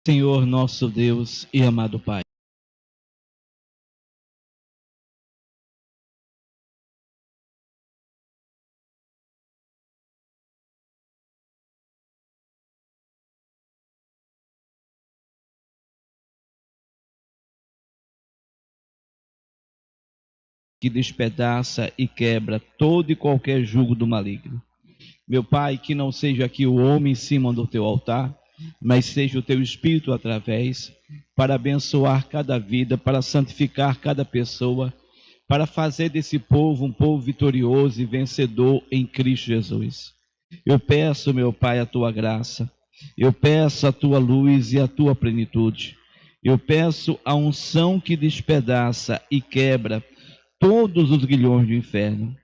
Senhor nosso Deus e amado Pai, que despedaça e quebra todo e qualquer jugo do maligno. Meu Pai, que não seja aqui o homem em cima do teu altar, mas seja o teu Espírito através, para abençoar cada vida, para santificar cada pessoa, para fazer desse povo um povo vitorioso e vencedor em Cristo Jesus. Eu peço, meu Pai, a tua graça, eu peço a tua luz e a tua plenitude, eu peço a unção que despedaça e quebra todos os grilhões do inferno.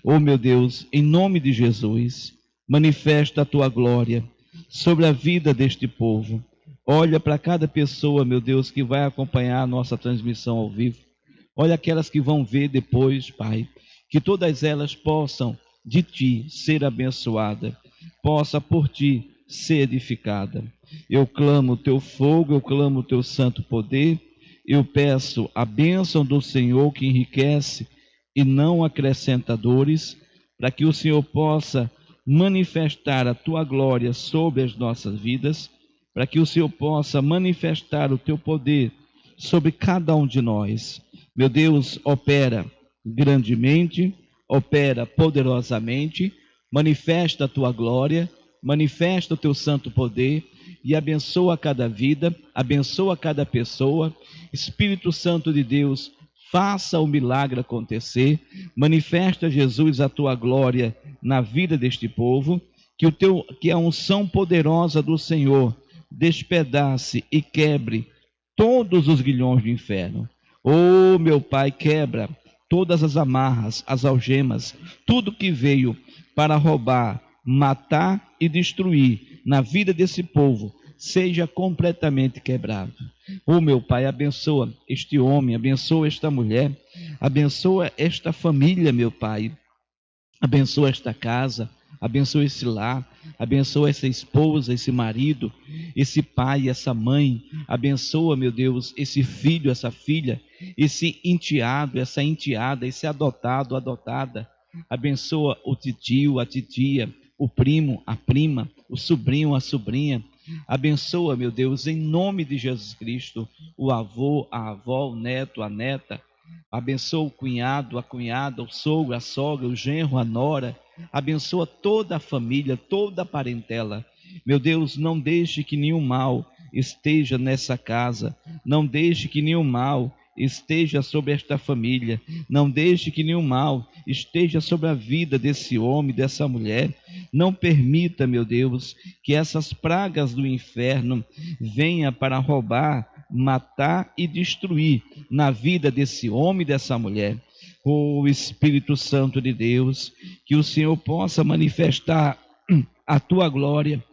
Oh meu Deus, em nome de Jesus, manifesta a tua glória sobre a vida deste povo. Olha para cada pessoa, meu Deus, que vai acompanhar a nossa transmissão ao vivo. Olha aquelas que vão ver depois, Pai, que todas elas possam de ti ser abençoada, possa por ti ser edificada. Eu clamo o teu fogo, eu clamo o teu santo poder, eu peço a bênção do Senhor que enriquece e não acrescenta dores, para que o Senhor possa manifestar a tua glória sobre as nossas vidas, para que o Senhor possa manifestar o teu poder sobre cada um de nós. Meu Deus, opera grandemente, opera poderosamente, manifesta a tua glória, manifesta o teu santo poder e abençoa cada vida, abençoa cada pessoa. Espírito Santo de Deus, faça o milagre acontecer, manifesta, Jesus, a tua glória na vida deste povo, que a unção poderosa do Senhor despedace e quebre todos os grilhões do inferno. Oh, meu Pai, quebra todas as amarras, as algemas, tudo que veio para roubar, matar e destruir na vida desse povo, seja completamente quebrado. Oh, meu Pai, abençoa este homem, abençoa esta mulher, abençoa esta família, meu Pai, abençoa esta casa, abençoa esse lar, abençoa essa esposa, esse marido, esse pai, essa mãe, abençoa, meu Deus, esse filho, essa filha, esse enteado, essa enteada, esse adotado, adotada, abençoa o titio, a titia, o primo, a prima, o sobrinho, a sobrinha, abençoa, meu Deus, em nome de Jesus Cristo, o avô, a avó, o neto, a neta, abençoa o cunhado, a cunhada, o sogro, a sogra, o genro, a nora, abençoa toda a família, toda a parentela. Meu Deus, não deixe que nenhum mal esteja nessa casa, não deixe que nenhum mal esteja sobre esta família, não deixe que nenhum mal esteja sobre a vida desse homem, dessa mulher. Não permita, meu Deus, que essas pragas do inferno venham para roubar, matar e destruir na vida desse homem, dessa mulher. O Espírito Santo de Deus, que o Senhor possa manifestar a tua glória,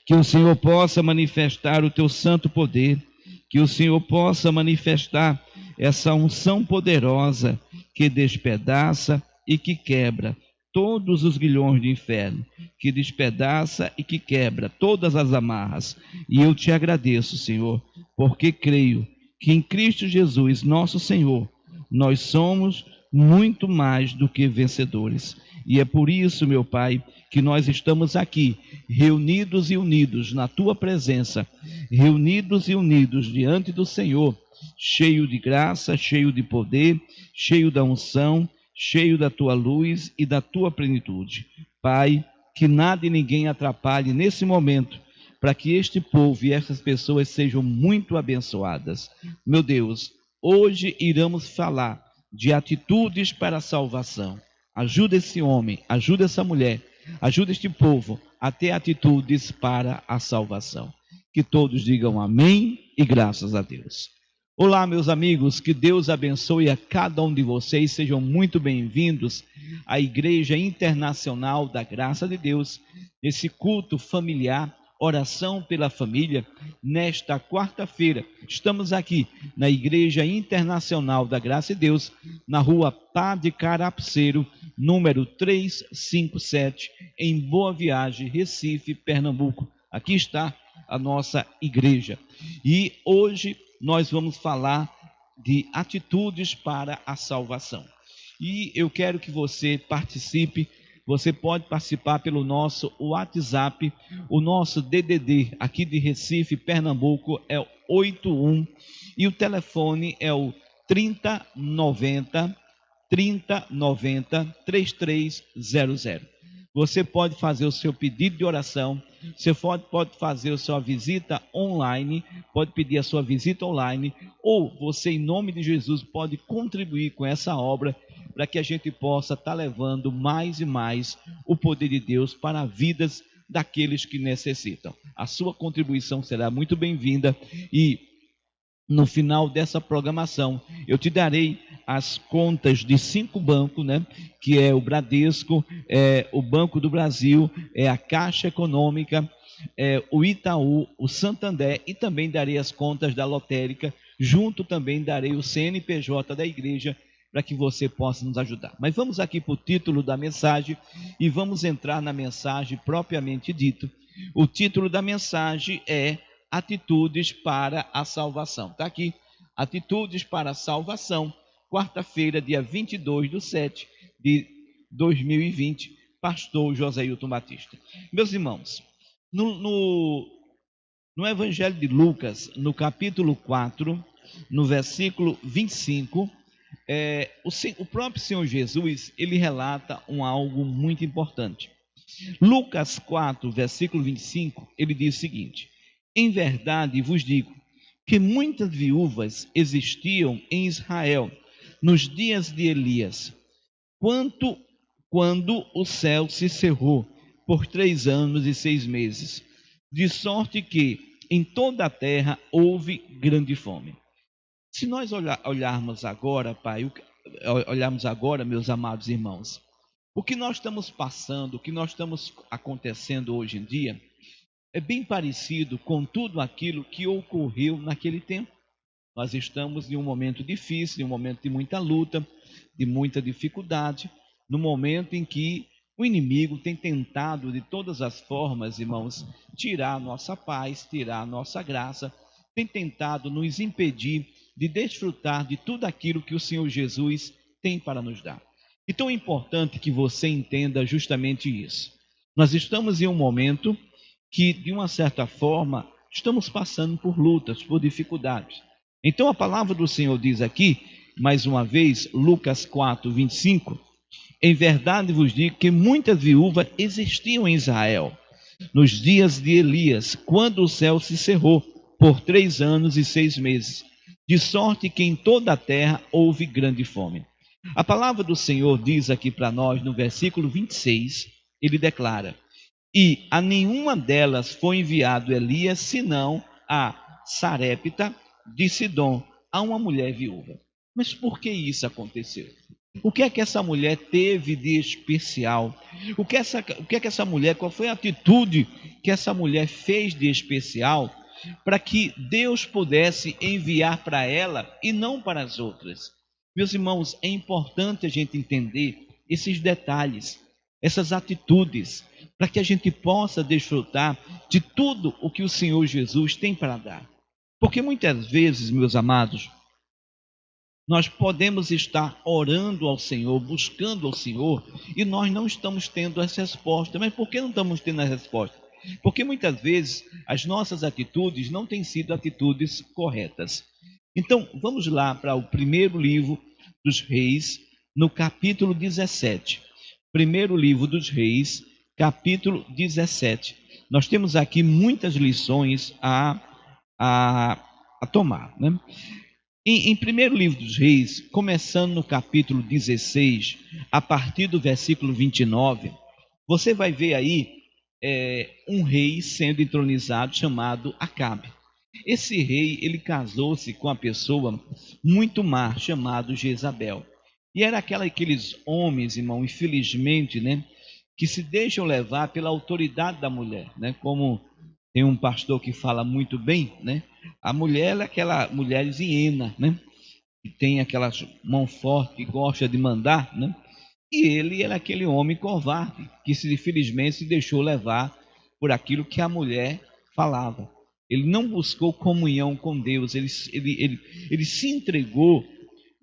que o Senhor possa manifestar o teu santo poder, que o Senhor possa manifestar essa unção poderosa que despedaça e que quebra todos os grilhões do inferno, que despedaça e que quebra todas as amarras. E eu te agradeço, Senhor, porque creio que em Cristo Jesus, nosso Senhor, nós somos muito mais do que vencedores. E é por isso, meu Pai, que nós estamos aqui, reunidos e unidos na Tua presença, reunidos e unidos diante do Senhor, cheio de graça, cheio de poder, cheio da unção, cheio da Tua luz e da Tua plenitude. Pai, que nada e ninguém atrapalhe nesse momento, para que este povo e essas pessoas sejam muito abençoadas. Meu Deus, hoje iremos falar de atitudes para a salvação. Ajuda esse homem, ajuda essa mulher, ajuda este povo a ter atitudes para a salvação. Que todos digam amém e graças a Deus. Olá, meus amigos, que Deus abençoe a cada um de vocês, sejam muito bem-vindos à Igreja Internacional da Graça de Deus, nesse culto familiar, oração pela família, nesta quarta-feira. Estamos aqui na Igreja Internacional da Graça de Deus, na rua Padre Carapceiro, número 357, em Boa Viagem, Recife, Pernambuco. Aqui está a nossa igreja. E hoje nós vamos falar de atitudes para a salvação. E eu quero que você participe. Você pode participar pelo nosso WhatsApp, o nosso DDD aqui de Recife, Pernambuco é o 81 e o telefone é o 3090 3300. Você pode fazer o seu pedido de oração, você pode fazer a sua visita online, pode pedir a sua visita online, ou você, em nome de Jesus, pode contribuir com essa obra para que a gente possa estar levando mais e mais o poder de Deus para vidas daqueles que necessitam. A sua contribuição será muito bem-vinda e no final dessa programação, eu te darei as contas de 5 bancos, né? Que é o Bradesco, o Banco do Brasil, a Caixa Econômica, o Itaú, o Santander, e também darei as contas da lotérica, junto também darei o CNPJ da igreja, para que você possa nos ajudar. Mas vamos aqui para o título da mensagem e vamos entrar na mensagem propriamente dita. O título da mensagem é Atitudes para a Salvação. Está aqui, Atitudes para a Salvação, quarta-feira, dia 22/7 de 2020, pastor Joséilton Batista. Meus irmãos, no Evangelho de Lucas, no capítulo 4, no versículo 25, o próprio Senhor Jesus, ele relata algo muito importante. Lucas 4, versículo 25, ele diz o seguinte: em verdade vos digo que muitas viúvas existiam em Israel nos dias de Elias, quando o céu se cerrou por 3 anos e 6 meses, de sorte que em toda a terra houve grande fome. Se nós olharmos agora, Pai, olharmos agora, meus amados irmãos, o que nós estamos passando, o que nós estamos acontecendo hoje em dia, é bem parecido com tudo aquilo que ocorreu naquele tempo. Nós estamos em um momento difícil, em um momento de muita luta, de muita dificuldade, no momento em que o inimigo tem tentado de todas as formas, irmãos, tirar a nossa paz, tirar a nossa graça, tem tentado nos impedir de desfrutar de tudo aquilo que o Senhor Jesus tem para nos dar. Então é importante que você entenda justamente isso. Nós estamos em um momento que, de uma certa forma, estamos passando por lutas, por dificuldades. Então a palavra do Senhor diz aqui, mais uma vez, Lucas 4, 25, em verdade vos digo que muitas viúvas existiam em Israel, nos dias de Elias, quando o céu se cerrou por 3 anos e 6 meses, de sorte que em toda a terra houve grande fome. A palavra do Senhor diz aqui para nós, no versículo 26, ele declara: e a nenhuma delas foi enviado Elias, senão a Sarepta de Sidom, a uma mulher viúva. Mas por que isso aconteceu? O que é que essa mulher teve de especial? Qual foi a atitude que essa mulher fez de especial para que Deus pudesse enviar para ela e não para as outras? Meus irmãos, é importante a gente entender esses detalhes, essas atitudes, para que a gente possa desfrutar de tudo o que o Senhor Jesus tem para dar. Porque muitas vezes, meus amados, nós podemos estar orando ao Senhor, buscando ao Senhor, e nós não estamos tendo as respostas. Mas por que não estamos tendo as respostas? Porque muitas vezes as nossas atitudes não têm sido atitudes corretas. Então, vamos lá para o primeiro livro dos Reis, no capítulo 17. Primeiro livro dos Reis, capítulo 17. Nós temos aqui muitas lições a tomar, né? Em primeiro livro dos Reis, começando no capítulo 16, a partir do versículo 29, você vai ver aí um rei sendo entronizado chamado Acabe. Esse rei, ele casou-se com uma pessoa muito má, chamado Jezabel. E era aqueles homens, irmão, infelizmente, né, que se deixam levar pela autoridade da mulher, né? Como tem um pastor que fala muito bem, né? A mulher é aquela mulher hiena, né? Que tem aquela mão forte, que gosta de mandar, né? E ele era aquele homem covarde, que infelizmente se deixou levar por aquilo que a mulher falava. Ele não buscou comunhão com Deus, ele se entregou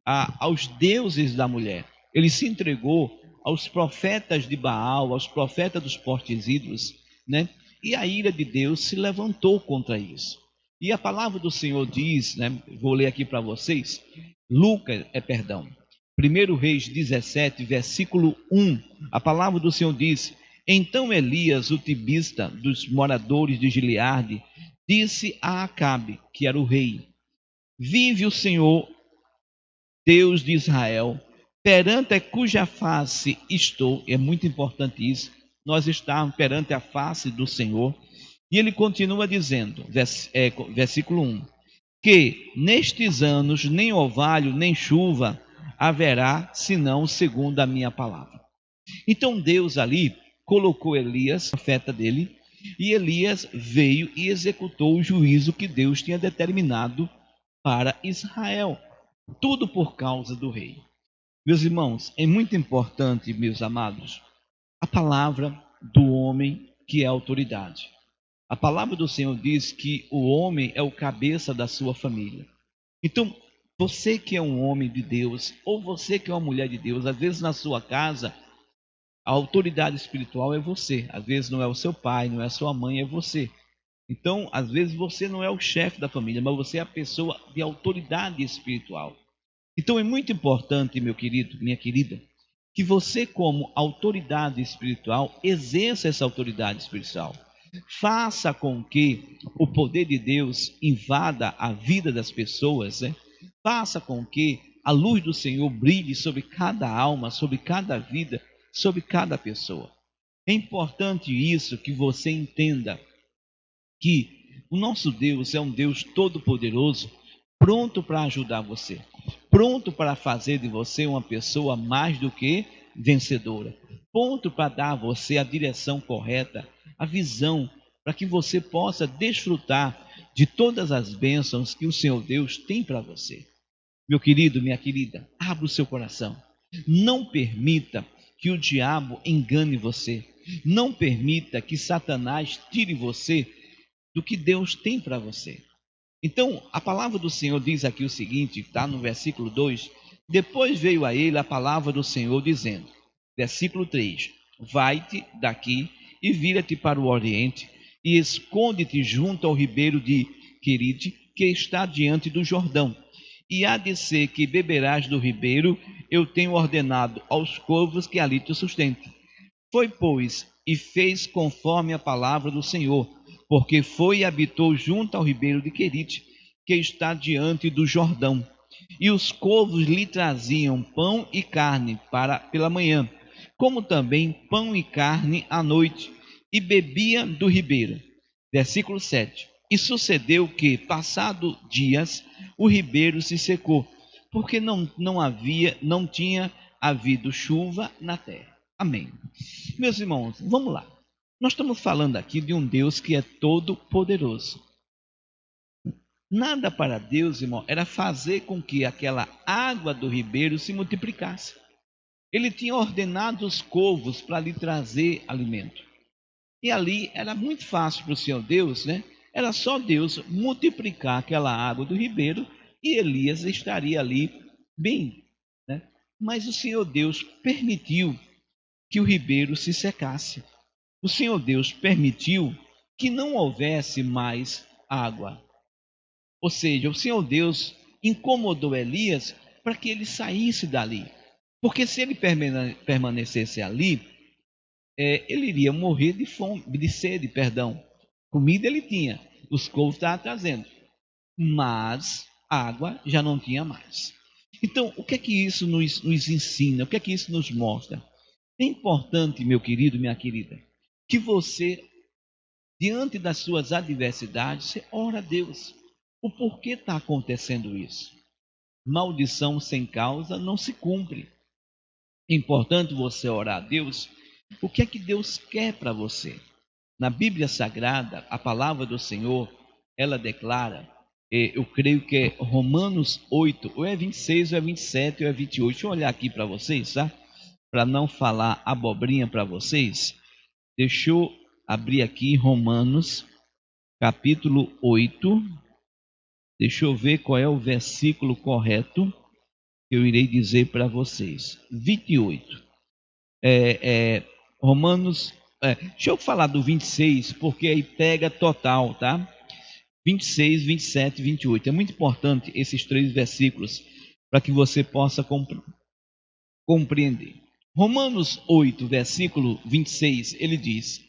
aos deuses da mulher. Ele se entregou aos profetas de Baal, aos profetas dos postes ídolos, né? E a ira de Deus se levantou contra isso. E a palavra do Senhor diz, né? Vou ler aqui para vocês, perdão, 1 Reis 17, versículo 1, a palavra do Senhor diz: então Elias, o tibista dos moradores de Gileade, disse a Acabe, que era o rei: vive o Senhor, Deus de Israel, perante a cuja face estou. É muito importante isso, nós estamos perante a face do Senhor. E ele continua dizendo, versículo 1, que nestes anos nem orvalho nem chuva haverá, senão segundo a minha palavra. Então Deus ali colocou Elias, profeta dele, e Elias veio e executou o juízo que Deus tinha determinado para Israel. Tudo por causa do rei. Meus irmãos, é muito importante, meus amados, a palavra do homem que é autoridade. A palavra do Senhor diz que o homem é o cabeça da sua família. Então, você que é um homem de Deus, ou você que é uma mulher de Deus, às vezes na sua casa, a autoridade espiritual é você. Às vezes não é o seu pai, não é a sua mãe, é você. Então, às vezes você não é o chefe da família, mas você é a pessoa de autoridade espiritual. Então é muito importante, meu querido, minha querida, que você, como autoridade espiritual, exerça essa autoridade espiritual. Faça com que o poder de Deus invada a vida das pessoas, né? Faça com que a luz do Senhor brilhe sobre cada alma, sobre cada vida, sobre cada pessoa. É importante isso, que você entenda que o nosso Deus é um Deus todo-poderoso, pronto para ajudar você, pronto para fazer de você uma pessoa mais do que vencedora, pronto para dar a você a direção correta, a visão, para que você possa desfrutar de todas as bênçãos que o Senhor Deus tem para você. Meu querido, minha querida, abra o seu coração. Não permita que o diabo engane você. Não permita que Satanás tire você do que Deus tem para você. Então, a palavra do Senhor diz aqui o seguinte, está no versículo 2: depois veio a ele a palavra do Senhor dizendo, versículo 3, vai-te daqui e vira-te para o oriente e esconde-te junto ao ribeiro de Querite, que está diante do Jordão. E há de ser que beberás do ribeiro, eu tenho ordenado aos corvos que ali te sustentem. Foi, pois, e fez conforme a palavra do Senhor, porque foi e habitou junto ao ribeiro de Querite, que está diante do Jordão. E os corvos lhe traziam pão e carne pela manhã, como também pão e carne à noite, e bebia do ribeiro. Versículo 7. E sucedeu que, passado dias, o ribeiro se secou, porque não tinha havido chuva na terra. Amém. Meus irmãos, vamos lá. Nós estamos falando aqui de um Deus que é todo poderoso. Nada para Deus, irmão, era fazer com que aquela água do ribeiro se multiplicasse. Ele tinha ordenado os corvos para lhe trazer alimento. E ali era muito fácil para o Senhor Deus, né? Era só Deus multiplicar aquela água do ribeiro e Elias estaria ali bem, né? Mas o Senhor Deus permitiu que o ribeiro se secasse. O Senhor Deus permitiu que não houvesse mais água. Ou seja, o Senhor Deus incomodou Elias para que ele saísse dali. Porque se ele permanecesse ali, ele iria morrer de fome, de sede, perdão. Comida ele tinha, os corvos estavam trazendo, mas água já não tinha mais. Então, o que é que isso nos ensina? O que é que isso nos mostra? É importante, meu querido, minha querida, que você, diante das suas adversidades, você ora a Deus. O porquê está acontecendo isso? Maldição sem causa não se cumpre. É importante você orar a Deus. O que é que Deus quer para você? Na Bíblia Sagrada, a palavra do Senhor, ela declara, eu creio que é Romanos 8, ou é 26, ou é 27, ou é 28. Deixa eu olhar aqui para vocês, tá? Para não falar abobrinha para vocês. Deixa eu abrir aqui Romanos, capítulo 8. Deixa eu ver qual é o versículo correto que eu irei dizer para vocês. 28. Romanos. Deixa eu falar do 26, porque aí pega total, tá? 26, 27 e 28. É muito importante esses três versículos para que você possa compreender. Romanos 8, versículo 26, ele diz: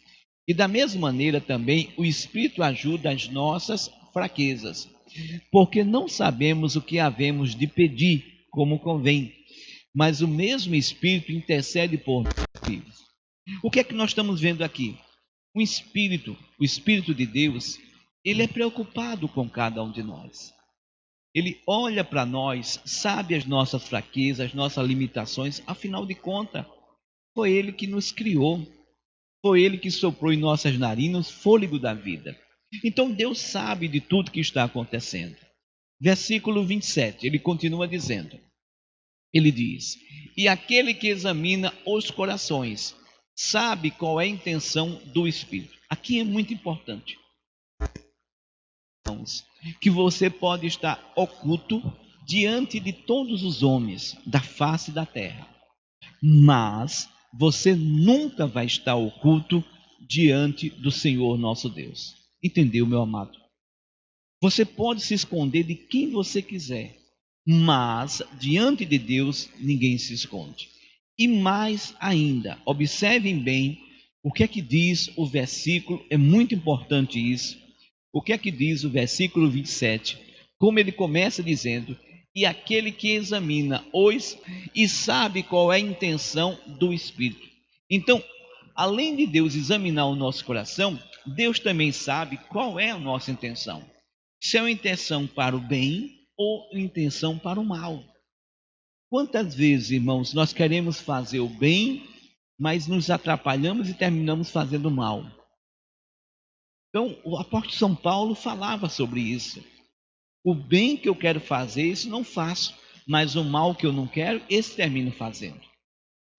E da mesma maneira também o Espírito ajuda as nossas fraquezas, porque não sabemos o que havemos de pedir como convém, mas o mesmo Espírito intercede por nós. O que é que nós estamos vendo aqui? O Espírito de Deus, ele é preocupado com cada um de nós. Ele olha para nós, sabe as nossas fraquezas, as nossas limitações, afinal de contas, foi Ele que nos criou, foi Ele que soprou em nossas narinas o fôlego da vida. Então Deus sabe de tudo que está acontecendo. Versículo 27, ele continua dizendo, ele diz, e aquele que examina os corações, sabe qual é a intenção do Espírito. Aqui é muito importante que você pode estar oculto diante de todos os homens da face da terra, mas você nunca vai estar oculto diante do Senhor nosso Deus. Entendeu, meu amado? Você pode se esconder de quem você quiser, mas diante de Deus ninguém se esconde. E mais ainda, observem bem o que é que diz o versículo, é muito importante isso. O que é que diz o versículo 27? Como ele começa dizendo, e aquele que examina os e sabe qual é a intenção do Espírito. Então, além de Deus examinar o nosso coração, Deus também sabe qual é a nossa intenção. Se é uma intenção para o bem ou uma intenção para o mal. Quantas vezes, irmãos, nós queremos fazer o bem, mas nos atrapalhamos e terminamos fazendo o mal? Então, o apóstolo São Paulo falava sobre isso. O bem que eu quero fazer, isso não faço, mas o mal que eu não quero, esse termino fazendo.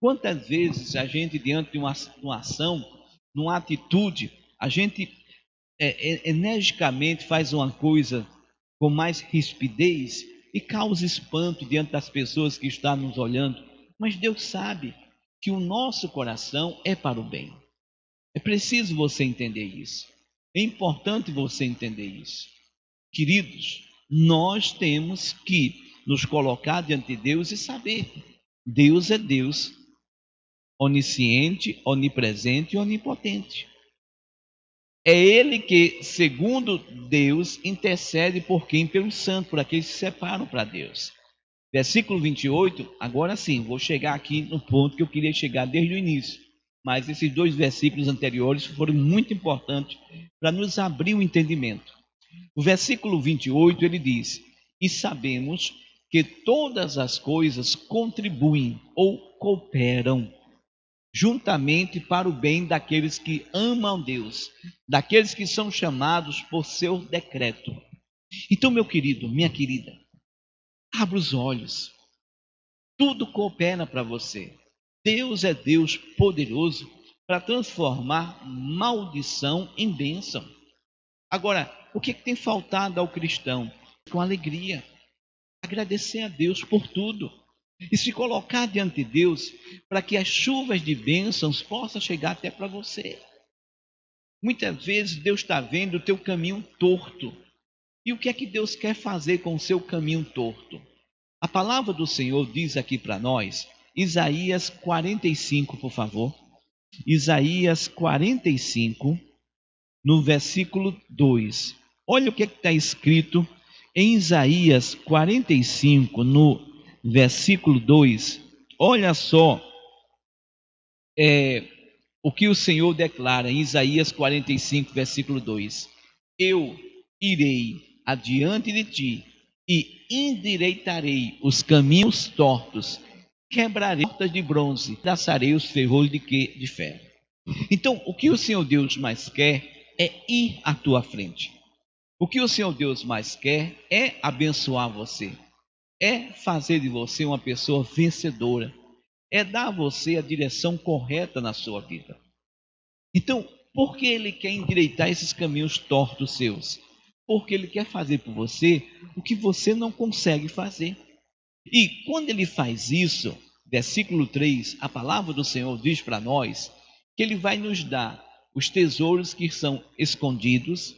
Quantas vezes a gente, diante de uma ação, numa atitude, a gente energicamente faz uma coisa com mais rispidez e causa espanto diante das pessoas que estão nos olhando, mas Deus sabe que o nosso coração é para o bem. É preciso você entender isso. É importante você entender isso. Queridos, nós temos que nos colocar diante de Deus e saber: Deus é Deus, onisciente, onipresente e onipotente. É Ele que, segundo Deus, intercede por quem? Pelos santos, por aqueles que se separam para Deus. Versículo 28, agora sim, vou chegar aqui no ponto que eu queria chegar desde o início. Mas esses dois versículos anteriores foram muito importantes para nos abrir o entendimento. O versículo 28, ele diz, e sabemos que todas as coisas contribuem ou cooperam juntamente para o bem daqueles que amam Deus, daqueles que são chamados por seu decreto. Então, meu querido, minha querida, abra os olhos. Tudo coopera para você. Deus é Deus poderoso para transformar maldição em bênção. Agora, o que tem faltado ao cristão? Com alegria, agradecer a Deus por tudo e se colocar diante de Deus para que as chuvas de bênçãos possam chegar até para você. Muitas vezes Deus está vendo o teu caminho torto. E o que é que Deus quer fazer com o seu caminho torto? A palavra do Senhor diz aqui para nós, Isaías 45, por favor. Isaías 45, no versículo 2. Olha o que está escrito em Isaías 45, no versículo 2. Olha só o que o Senhor declara em Isaías 45, versículo 2. Eu irei adiante de ti e endireitarei os caminhos tortos, quebrarei portas de bronze, traçarei os ferrolhos de ferro. Então, o que o Senhor Deus mais quer é ir à tua frente. O que o Senhor Deus mais quer é abençoar você, é fazer de você uma pessoa vencedora, é dar a você a direção correta na sua vida. Então, Por que ele quer endireitar esses caminhos tortos seus? Porque ele quer fazer por você o que você não consegue fazer. E quando ele faz isso, versículo 3, a palavra do Senhor diz para nós que ele vai nos dar os tesouros que são escondidos,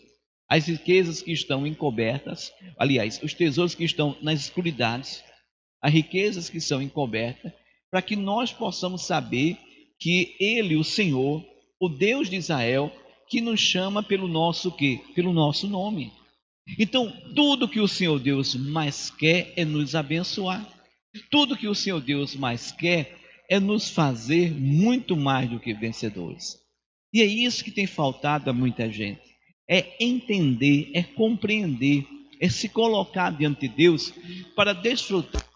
as riquezas que estão encobertas, aliás, os tesouros que estão nas escuridades, as riquezas que são encobertas, para que nós possamos saber que ele, o Senhor, o Deus de Israel, que nos chama pelo nosso quê? Pelo nosso nome. Então, tudo que o Senhor Deus mais quer é nos abençoar. Tudo que o Senhor Deus mais quer é nos fazer muito mais do que vencedores. E é isso que tem faltado a muita gente. É entender, é compreender, é se colocar diante de Deus para desfrutar.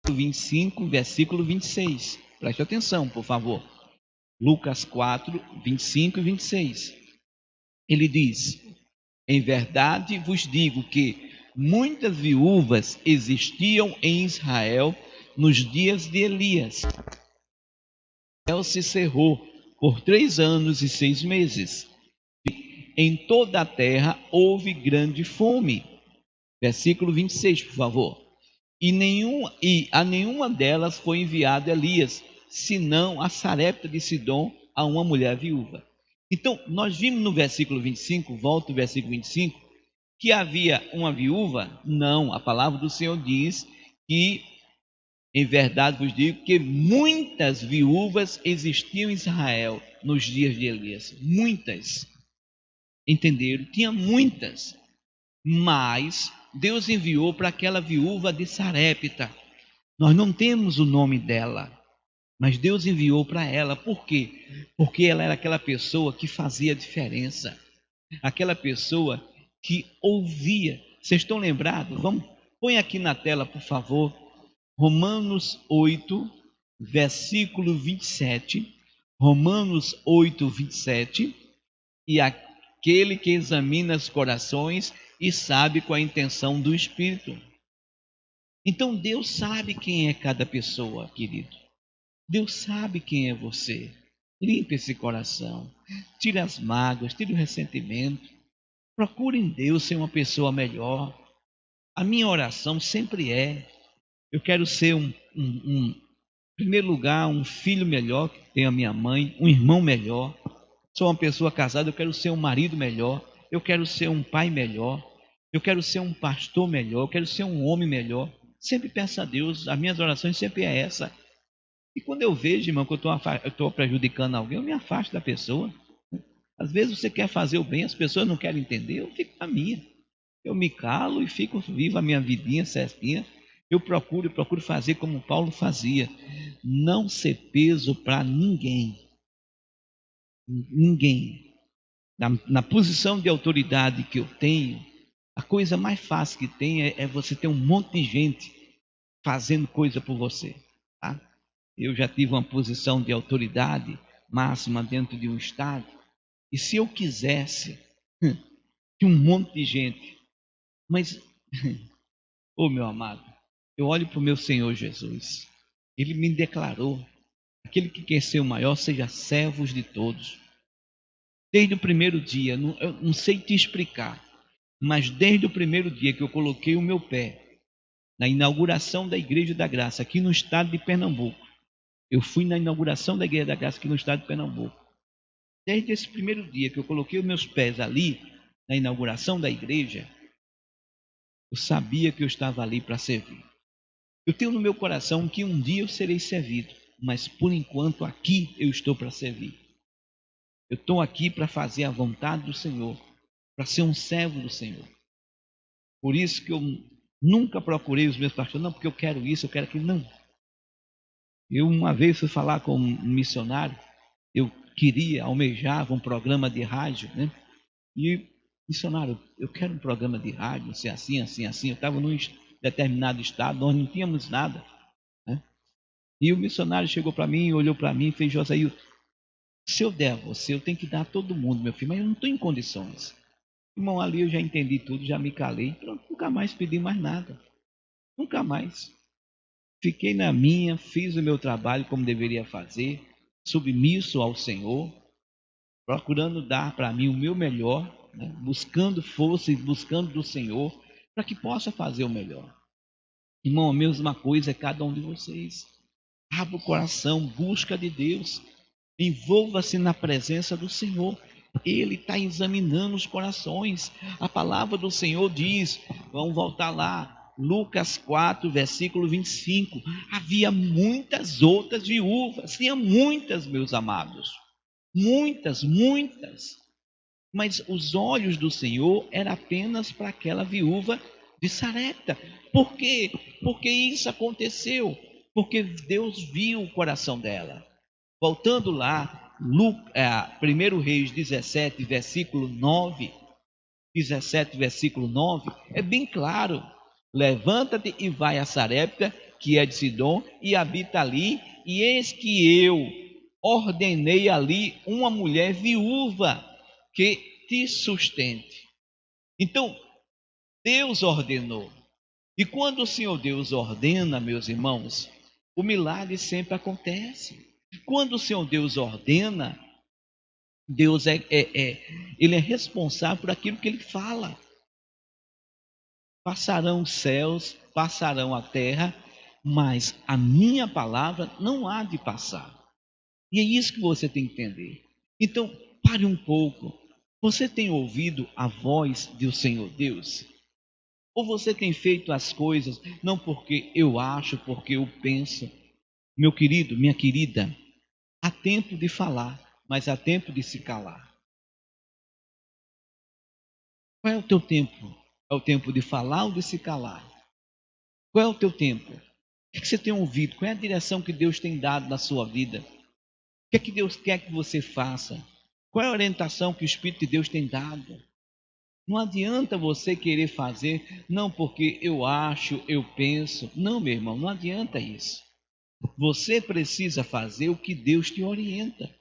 Capítulo 25, versículo 26. Preste atenção, por favor. Lucas 4, 25 e 26. Ele diz: Em verdade vos digo que muitas viúvas existiam em Israel nos dias de Elias, céu se cerrou por 3 anos e 6 meses. Em toda a terra houve grande fome. Versículo 26, por favor. E a nenhuma delas foi enviado Elias, senão a Sarepta de Sidom, a uma mulher viúva. Então, nós vimos no versículo 25, volta o versículo 25, que havia uma viúva? Não, a palavra do Senhor diz que, em verdade vos digo, que muitas viúvas existiam em Israel nos dias de Elias. Muitas. Entenderam? Tinha muitas. Mas Deus enviou para aquela viúva de Sarepta. Nós não temos o nome dela, mas Deus enviou para ela. Por quê? Porque ela era aquela pessoa que fazia diferença, aquela pessoa que ouvia. Vocês estão lembrados? Vamos, põe aqui na tela, por favor, Romanos 8, versículo 27. Romanos 8, 27. E aquele que examina os corações e sabe qual a intenção do Espírito. Então Deus sabe quem é cada pessoa, querido. Deus sabe quem é você. Limpe esse coração. Tire as mágoas, tire o ressentimento. Procure em Deus ser uma pessoa melhor. A minha oração sempre é: eu quero ser em primeiro lugar, um filho melhor que tenha a minha mãe, um irmão melhor. Sou uma pessoa casada, eu quero ser um marido melhor. Eu quero ser um pai melhor. Eu quero ser um pastor melhor. Eu quero ser um homem melhor. Sempre peço a Deus, as minhas orações sempre é essa. E quando eu vejo, irmão, que eu estou prejudicando alguém, eu me afasto da pessoa. Às vezes você quer fazer o bem, as pessoas não querem entender, eu fico na minha. Eu me calo e fico vivo a minha vidinha certinha. Eu procuro fazer como Paulo fazia. Não ser peso para ninguém. Ninguém. Na posição de autoridade que eu tenho, a coisa mais fácil que tem é você ter um monte de gente fazendo coisa por você. Tá? Eu já tive uma posição de autoridade máxima dentro de um estado. E se eu quisesse, tinha um monte de gente. Mas, ô meu amado, eu olho para o meu Senhor Jesus. Ele me declarou: aquele que quer ser o maior, seja servos de todos. Desde o primeiro dia, eu não sei te explicar, mas desde o primeiro dia que eu coloquei o meu pé na inauguração da Igreja da Graça aqui no estado de Pernambuco, eu fui na inauguração da Igreja da Graça aqui no estado de Pernambuco. Desde esse primeiro dia que eu coloquei os meus pés ali, na inauguração da igreja, eu sabia que eu estava ali para servir. Eu tenho no meu coração que um dia eu serei servido, mas por enquanto aqui eu estou para servir. Eu estou aqui para fazer a vontade do Senhor, para ser um servo do Senhor. Por isso que eu nunca procurei os meus pastores, não, porque eu quero isso, eu quero aquilo, não. Eu uma vez fui falar com um missionário, eu almejava um programa de rádio, né? E, missionário, eu quero um programa de rádio, ser assim, assim, assim. Eu estava num determinado estado, nós não tínhamos nada, né? E o missionário chegou para mim, olhou para mim e fez: Josair, se eu der a você, eu tenho que dar a todo mundo, meu filho, mas eu não estou em condições. Irmão, ali eu já entendi tudo, já me calei, pronto, nunca mais pedi mais nada. Nunca mais. Fiquei na minha, fiz o meu trabalho como deveria fazer, submisso ao Senhor, procurando dar para mim o meu melhor, né? Buscando força e buscando do Senhor, para que possa fazer o melhor. Irmão, a mesma coisa é cada um de vocês. Abra o coração, busca de Deus, envolva-se na presença do Senhor. Ele está examinando os corações. A palavra do Senhor diz, vamos voltar lá, Lucas 4, versículo 25. Havia muitas outras viúvas, tinha muitas, meus amados. Muitas, muitas. Mas os olhos do Senhor eram apenas para aquela viúva de Sarepta. Por quê? Porque isso aconteceu. Porque Deus viu o coração dela. Voltando lá, 1 Reis 17, versículo 9. 17, versículo 9. É bem claro. Levanta-te e vai a Sarepta, que é de Sidom, e habita ali. E eis que eu ordenei ali uma mulher viúva que te sustente. Então, Deus ordenou. E quando o Senhor Deus ordena, meus irmãos, o milagre sempre acontece. Quando o Senhor Deus ordena, Deus ele é responsável por aquilo que ele fala. Passarão os céus, passarão a terra, mas a minha palavra não há de passar. E é isso que você tem que entender. Então, pare um pouco. Você tem ouvido a voz do Senhor Deus? Ou você tem feito as coisas não porque eu acho, porque eu penso? Meu querido, minha querida, há tempo de falar, mas há tempo de se calar. Qual é o teu tempo? É o tempo de falar ou de se calar? Qual é o teu tempo? O que você tem ouvido? Qual é a direção que Deus tem dado na sua vida? O que é que Deus quer que você faça? Qual é a orientação que o Espírito de Deus tem dado? Não adianta você querer fazer, não porque eu acho, eu penso. Não, meu irmão, não adianta isso. Você precisa fazer o que Deus te orienta.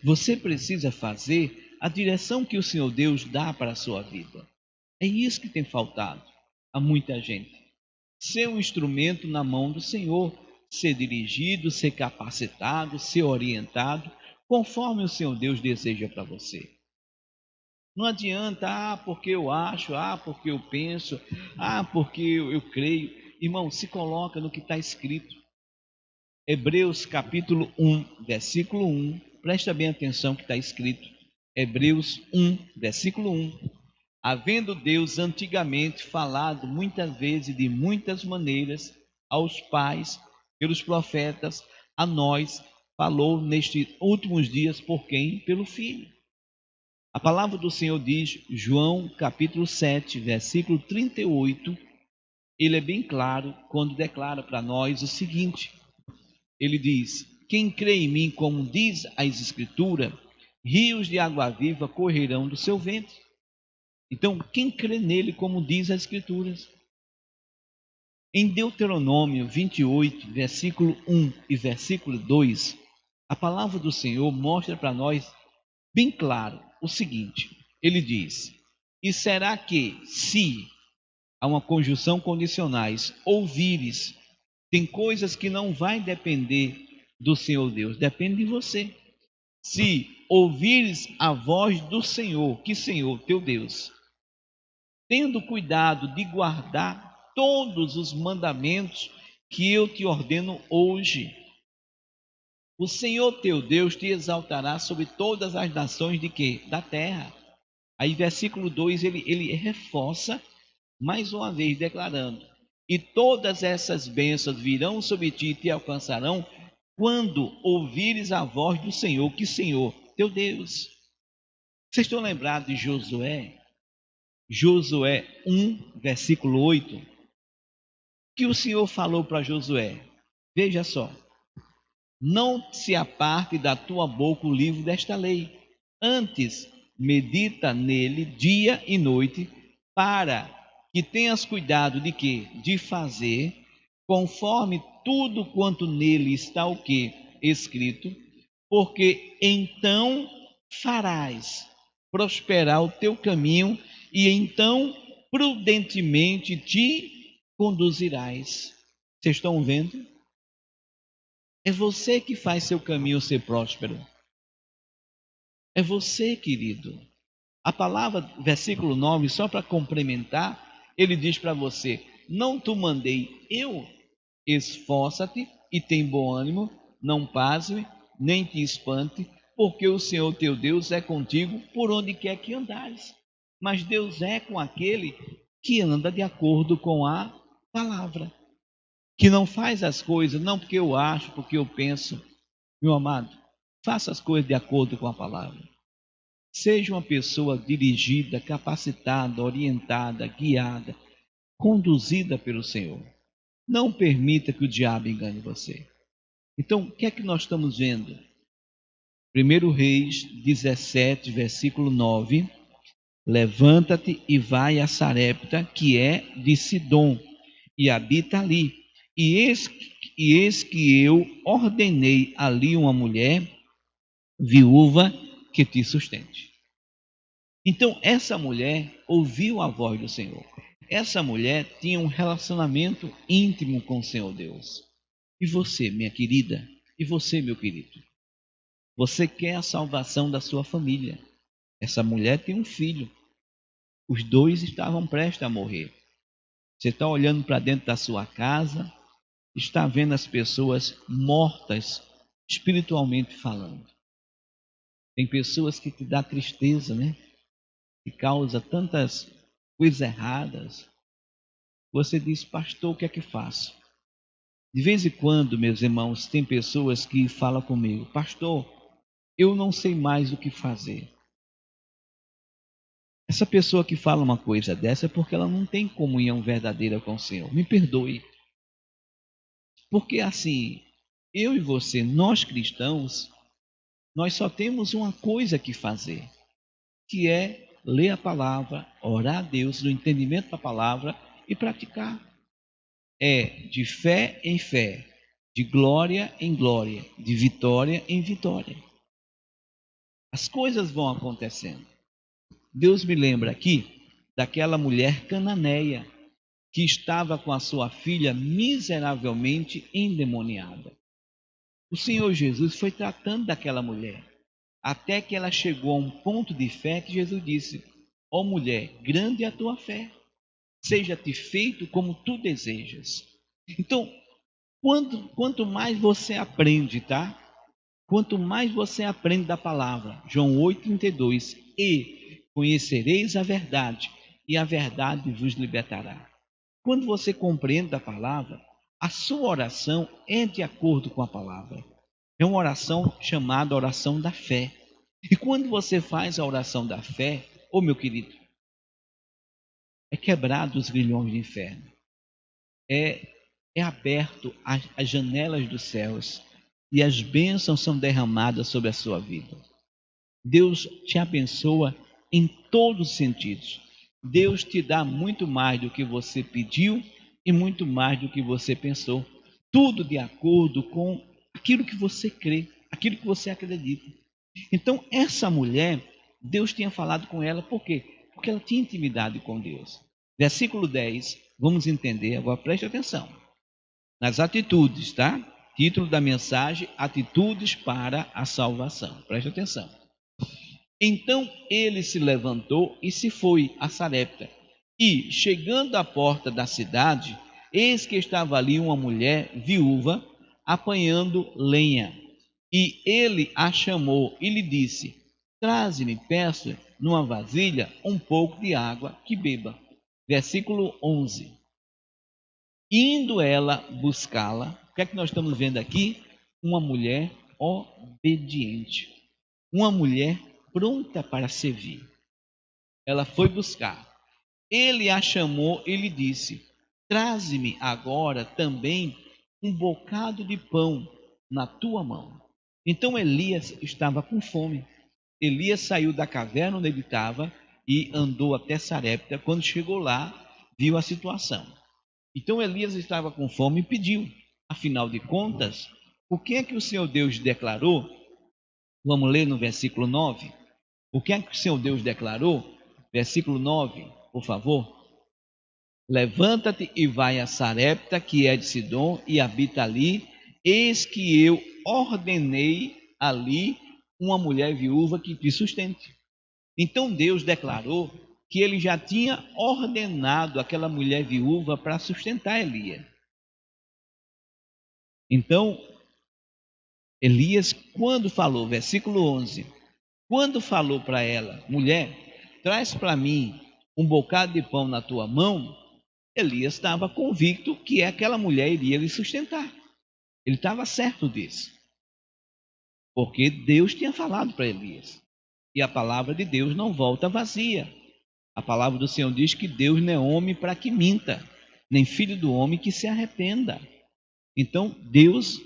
Você precisa fazer a direção que o Senhor Deus dá para a sua vida. É isso que tem faltado a muita gente. Ser um instrumento na mão do Senhor, ser dirigido, ser capacitado, ser orientado, conforme o Senhor Deus deseja para você. Não adianta, porque eu acho, porque eu penso, porque eu creio. Irmão, se coloca no que está escrito. Hebreus capítulo 1, versículo 1. Presta bem atenção que está escrito. Hebreus 1, versículo 1. Havendo Deus antigamente falado muitas vezes e de muitas maneiras aos pais, pelos profetas, a nós, falou nestes últimos dias por quem? Pelo Filho. A palavra do Senhor diz, João capítulo 7, versículo 38, ele é bem claro quando declara para nós o seguinte, ele diz, quem crê em mim, como diz as Escrituras, rios de água viva correrão do seu ventre. Então, quem crê nele, como diz as Escrituras? Em Deuteronômio 28, versículo 1 e versículo 2, a palavra do Senhor mostra para nós bem claro o seguinte, ele diz, e será que se, há uma conjunção condicionais, ouvires, tem coisas que não vai depender do Senhor Deus, depende de você. Se ouvires a voz do Senhor, que Senhor teu Deus, tendo cuidado de guardar todos os mandamentos que eu te ordeno hoje, o Senhor teu Deus te exaltará sobre todas as nações de quê? Da terra. Aí versículo 2 ele reforça mais uma vez declarando, e todas essas bênçãos virão sobre ti e te alcançarão quando ouvires a voz do Senhor, que Senhor teu Deus. Vocês estão lembrados de Josué? Josué 1, versículo 8, que o Senhor falou para Josué, veja só, não se aparte da tua boca o livro desta lei, antes medita nele dia e noite, para que tenhas cuidado de quê? De fazer conforme tudo quanto nele está o que? Escrito, porque então farás prosperar o teu caminho e então prudentemente te conduzirás. Vocês estão vendo? É você que faz seu caminho ser próspero. É você, querido. A palavra, versículo 9, só para complementar, ele diz para você, não te mandei eu, esforça-te e tem bom ânimo, não pasme, nem te espante, porque o Senhor teu Deus é contigo por onde quer que andares. Mas Deus é com aquele que anda de acordo com a palavra, que não faz as coisas não porque eu acho, porque eu penso. Meu amado, faça as coisas de acordo com a palavra. Seja uma pessoa dirigida, capacitada, orientada, guiada, conduzida pelo Senhor. Não permita que o diabo engane você. Então, o que é que nós estamos vendo? 1 Reis 17, versículo 9. Levanta-te e vai a Sarepta, que é de Sidom, e habita ali. E eis que eu ordenei ali uma mulher viúva que te sustente. Então, essa mulher ouviu a voz do Senhor. Essa mulher tinha um relacionamento íntimo com o Senhor Deus. E você, minha querida, E você, meu querido? Você quer a salvação da sua família. Essa mulher tem um filho. Os dois estavam prestes a morrer. Você está olhando para dentro da sua casa, está vendo as pessoas mortas, espiritualmente falando. Tem pessoas que te dá tristeza, né? Que causa tantas coisas erradas. Você diz, pastor, o que é que faço? De vez em quando, meus irmãos, tem pessoas que falam comigo, pastor, eu não sei mais o que fazer. Essa pessoa que fala uma coisa dessa é porque ela não tem comunhão verdadeira com o Senhor. Me perdoe. Porque assim, eu e você, nós cristãos, nós só temos uma coisa que fazer, que é ler a palavra, orar a Deus no entendimento da palavra e praticar. É de fé em fé, de glória em glória, de vitória em vitória. As coisas vão acontecendo. Deus me lembra aqui daquela mulher cananeia que estava com a sua filha miseravelmente endemoniada. O Senhor Jesus foi tratando daquela mulher, até que ela chegou a um ponto de fé que Jesus disse, ó mulher, grande é a tua fé, seja-te feito como tu desejas. Então, quanto mais você aprende, tá? Quanto mais você aprende da palavra, João 8,32, e conhecereis a verdade, e a verdade vos libertará. Quando você compreende a palavra, a sua oração é de acordo com a palavra. É uma oração chamada oração da fé. E quando você faz a oração da fé, ô meu querido, é quebrado os grilhões do inferno. É aberto as janelas dos céus e as bênçãos são derramadas sobre a sua vida. Deus te abençoa em todos os sentidos. Deus te dá muito mais do que você pediu e muito mais do que você pensou. Tudo de acordo com aquilo que você crê, aquilo que você acredita. Então, essa mulher, Deus tinha falado com ela, por quê? Porque ela tinha intimidade com Deus. Versículo 10, vamos entender, agora preste atenção. Nas atitudes, tá? Título da mensagem, atitudes para a salvação. Preste atenção. Então ele se levantou e se foi a Sarepta. E, chegando à porta da cidade, eis que estava ali uma mulher viúva apanhando lenha. E ele a chamou e lhe disse, traze-me, peço, numa vasilha, um pouco de água que beba. Versículo 11. Indo ela buscá-la, o que é que nós estamos vendo aqui? Uma mulher obediente. Uma mulher pronta para servir. Ela foi buscar. Ele a chamou e lhe disse, traze-me agora também um bocado de pão na tua mão. Então Elias estava com fome. Elias saiu da caverna onde ele estava e andou até Sarepta. Quando chegou lá, viu a situação. Então Elias estava com fome e pediu. Afinal de contas, o que é que o Senhor Deus declarou? Vamos ler no versículo 9. O que é que o Senhor Deus declarou? Versículo 9, por favor. Levanta-te e vai a Sarepta, que é de Sidom, e habita ali. Eis que eu ordenei ali uma mulher viúva que te sustente. Então Deus declarou que ele já tinha ordenado aquela mulher viúva para sustentar Elias. Então, Elias, quando falou, versículo 11, quando falou para ela, mulher, traz para mim um bocado de pão na tua mão, Elias estava convicto que aquela mulher iria lhe sustentar. Ele estava certo disso. Porque Deus tinha falado para Elias. E a palavra de Deus não volta vazia. A palavra do Senhor diz que Deus não é homem para que minta, nem filho do homem que se arrependa. Então, Deus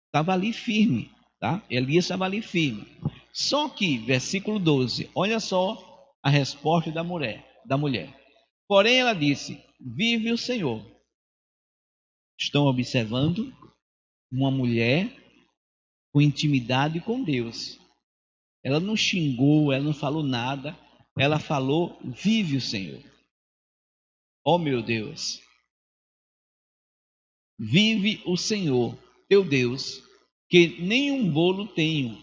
estava ali firme, tá? Elias estava ali firme. Só que, versículo 12, olha só a resposta da mulher. Porém, ela disse, vive o Senhor. Estão observando uma mulher com intimidade com Deus. Ela não xingou, ela não falou nada, ela falou, vive o Senhor. Oh meu Deus, vive o Senhor, teu Deus, que nenhum bolo tenho,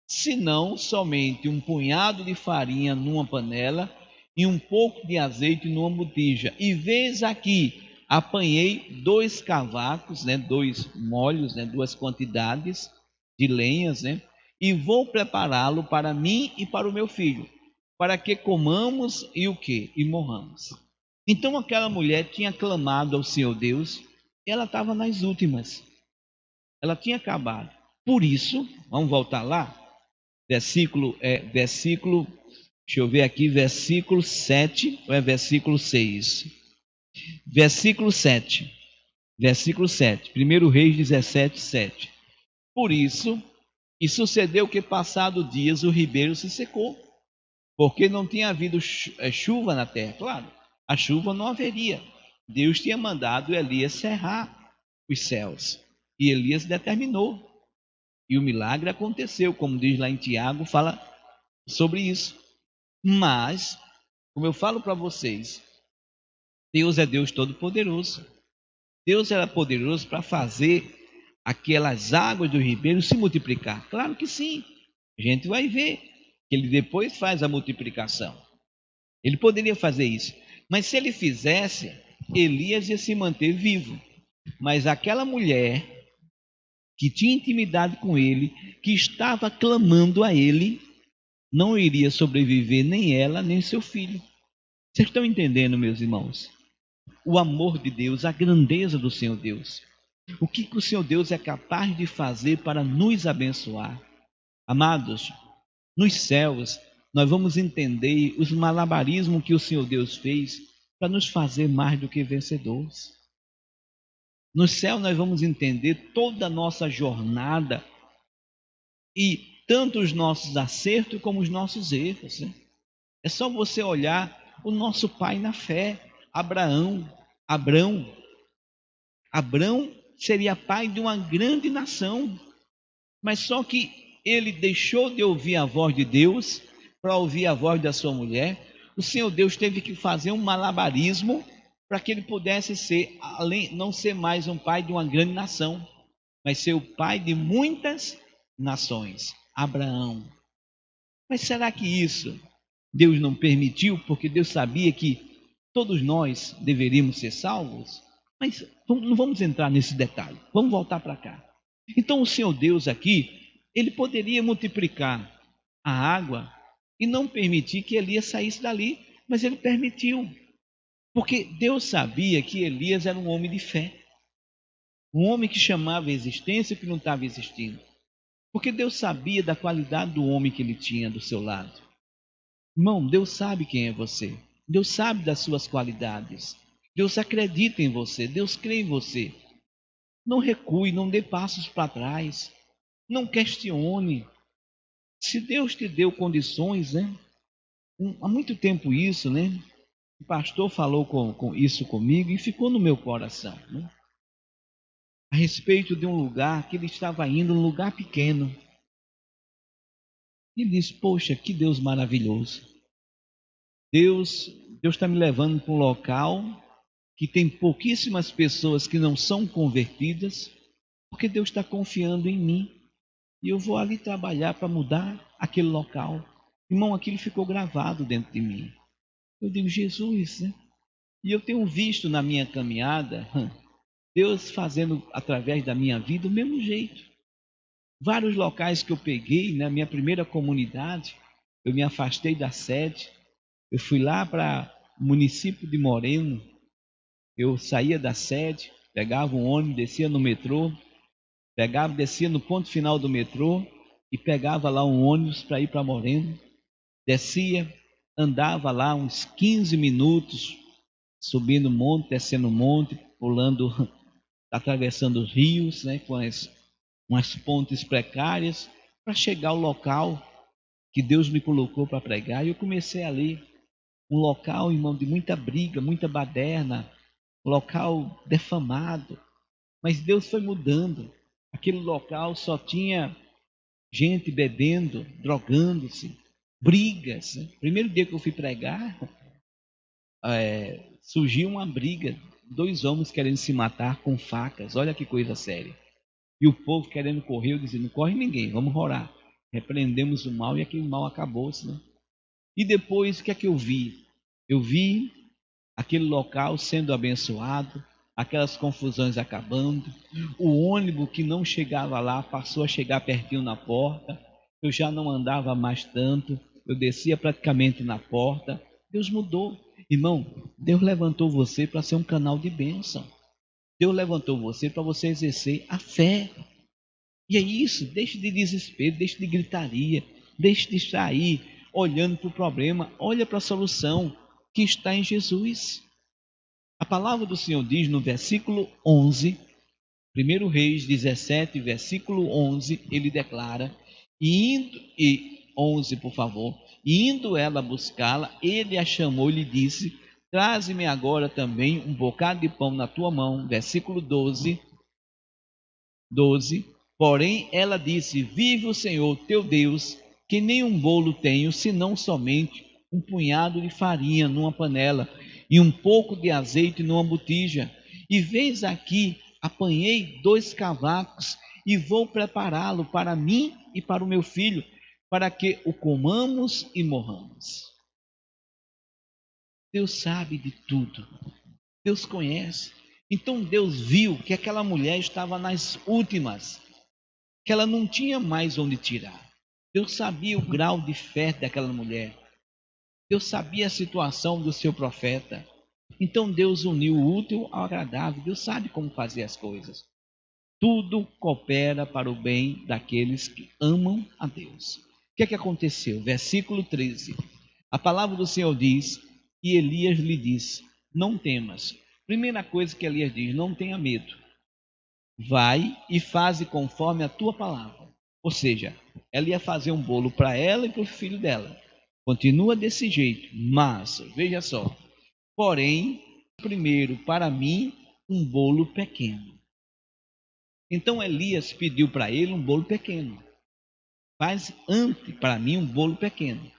senão somente um punhado de farinha numa panela e um pouco de azeite numa botija. E vês aqui, apanhei 2 cavacos, né, 2 molhos, né, 2 quantidades de lenhas, né, e vou prepará-lo para mim e para o meu filho, para que comamos e o quê? E morramos. Então aquela mulher tinha clamado ao Senhor Deus, ela estava nas últimas, ela tinha acabado. Por isso, vamos voltar lá, versículo, deixa eu ver aqui, versículo 7, ou é versículo 6? Versículo 7, 1 Reis 17, 7. Por isso, e sucedeu que passado dias o ribeiro se secou, porque não tinha havido chuva na terra. Claro, a chuva não haveria. Deus tinha mandado Elias cerrar os céus, e Elias determinou. E o milagre aconteceu, como diz lá em Tiago, fala sobre isso. Mas, como eu falo para vocês, Deus é Deus Todo-Poderoso. Deus era poderoso para fazer aquelas águas do ribeiro se multiplicar. Claro que sim. A gente vai ver que ele depois faz a multiplicação. Ele poderia fazer isso. Mas se ele fizesse, Elias ia se manter vivo. Mas aquela mulher que tinha intimidade com ele, que estava clamando a ele, não iria sobreviver nem ela, nem seu filho. Vocês estão entendendo, meus irmãos? O amor de Deus, a grandeza do Senhor Deus. O que o Senhor Deus é capaz de fazer para nos abençoar. Amados, nos céus, nós vamos entender os malabarismos que o Senhor Deus fez para nos fazer mais do que vencedores. No céu nós vamos entender toda a nossa jornada e tanto os nossos acertos como os nossos erros. Né? É só você olhar o nosso pai na fé, Abraão. Abraão seria pai de uma grande nação, mas só que ele deixou de ouvir a voz de Deus para ouvir a voz da sua mulher. O Senhor Deus teve que fazer um malabarismo para que ele pudesse ser, não ser mais um pai de uma grande nação, mas ser o pai de muitas nações, Abraão. Mas será que isso Deus não permitiu, porque Deus sabia que todos nós deveríamos ser salvos? Mas não vamos entrar nesse detalhe, vamos voltar para cá. Então o Senhor Deus aqui, ele poderia multiplicar a água e não permitir que Elias saísse dali, mas ele permitiu. Porque Deus sabia que Elias era um homem de fé. Um homem que chamava a existência que não estava existindo. Porque Deus sabia da qualidade do homem que ele tinha do seu lado. Irmão, Deus sabe quem é você. Deus sabe das suas qualidades. Deus acredita em você. Deus crê em você. Não recue, não dê passos para trás. Não questione. Se Deus te deu condições, né? Há muito tempo isso, né? O pastor falou com isso comigo e ficou no meu coração, né? A respeito de um lugar que ele estava indo, um lugar pequeno. E disse, poxa, que Deus maravilhoso. Deus está me levando para um local que tem pouquíssimas pessoas que não são convertidas, porque Deus está confiando em mim. E eu vou ali trabalhar para mudar aquele local. Irmão, aquilo ficou gravado dentro de mim. Eu digo, Jesus, né? E eu tenho visto na minha caminhada, Deus fazendo através da minha vida o mesmo jeito. Vários locais que eu peguei na minha primeira comunidade, eu me afastei da sede, eu fui lá para o município de Moreno, eu saía da sede, pegava um ônibus, descia no metrô, descia no ponto final do metrô e pegava lá um ônibus para ir para Moreno, descia, andava lá uns 15 minutos, subindo o monte, descendo o monte, pulando, atravessando os rios, né, com umas pontes precárias, para chegar ao local que Deus me colocou para pregar. E eu comecei ali, um local, irmão, de muita briga, muita baderna, um local defamado. Mas Deus foi mudando. Aquele local só tinha gente bebendo, drogando-se, brigas. Né? Primeiro dia que eu fui pregar, surgiu uma briga, 2 homens querendo se matar com facas. Olha que coisa séria. E o povo querendo correr, eu dizia, não corre ninguém, vamos orar. Repreendemos o mal e aquele mal acabou-se, né? E depois, o que é que eu vi? Eu vi aquele local sendo abençoado, aquelas confusões acabando, o ônibus que não chegava lá passou a chegar pertinho na porta, eu já não andava mais tanto, eu descia praticamente na porta. Deus mudou. Irmão, Deus levantou você para ser um canal de bênção. Deus levantou você para você exercer a fé. E é isso, deixe de desespero, deixe de gritaria, deixe de estar aí olhando para o problema, olha para a solução que está em Jesus. A palavra do Senhor diz no versículo 11, 1 Reis 17, versículo 11, ele declara, e 11, por favor, e indo ela buscá-la, ele a chamou e lhe disse, traze-me agora também um bocado de pão na tua mão, versículo 12, porém ela disse, vive o Senhor teu Deus, que nem um bolo tenho, senão somente um punhado de farinha numa panela e um pouco de azeite numa botija. E vês aqui, apanhei 2 cavacos e vou prepará-lo para mim e para o meu filho, para que o comamos e morramos. Deus sabe de tudo, Deus conhece. Então Deus viu que aquela mulher estava nas últimas, que ela não tinha mais onde tirar. Deus sabia o grau de fé daquela mulher. Deus sabia a situação do seu profeta. Então Deus uniu o útil ao agradável. Deus sabe como fazer as coisas. Tudo coopera para o bem daqueles que amam a Deus. O que é que aconteceu? Versículo 13. A palavra do Senhor diz, e Elias lhe disse, não temas. Primeira coisa que Elias diz, não tenha medo. Vai e faze conforme a tua palavra. Ou seja, ela ia fazer um bolo para ela e para o filho dela. Continua desse jeito, mas, veja só, porém, primeiro para mim um bolo pequeno. Então Elias pediu para ele um bolo pequeno. Faz antes para mim um bolo pequeno.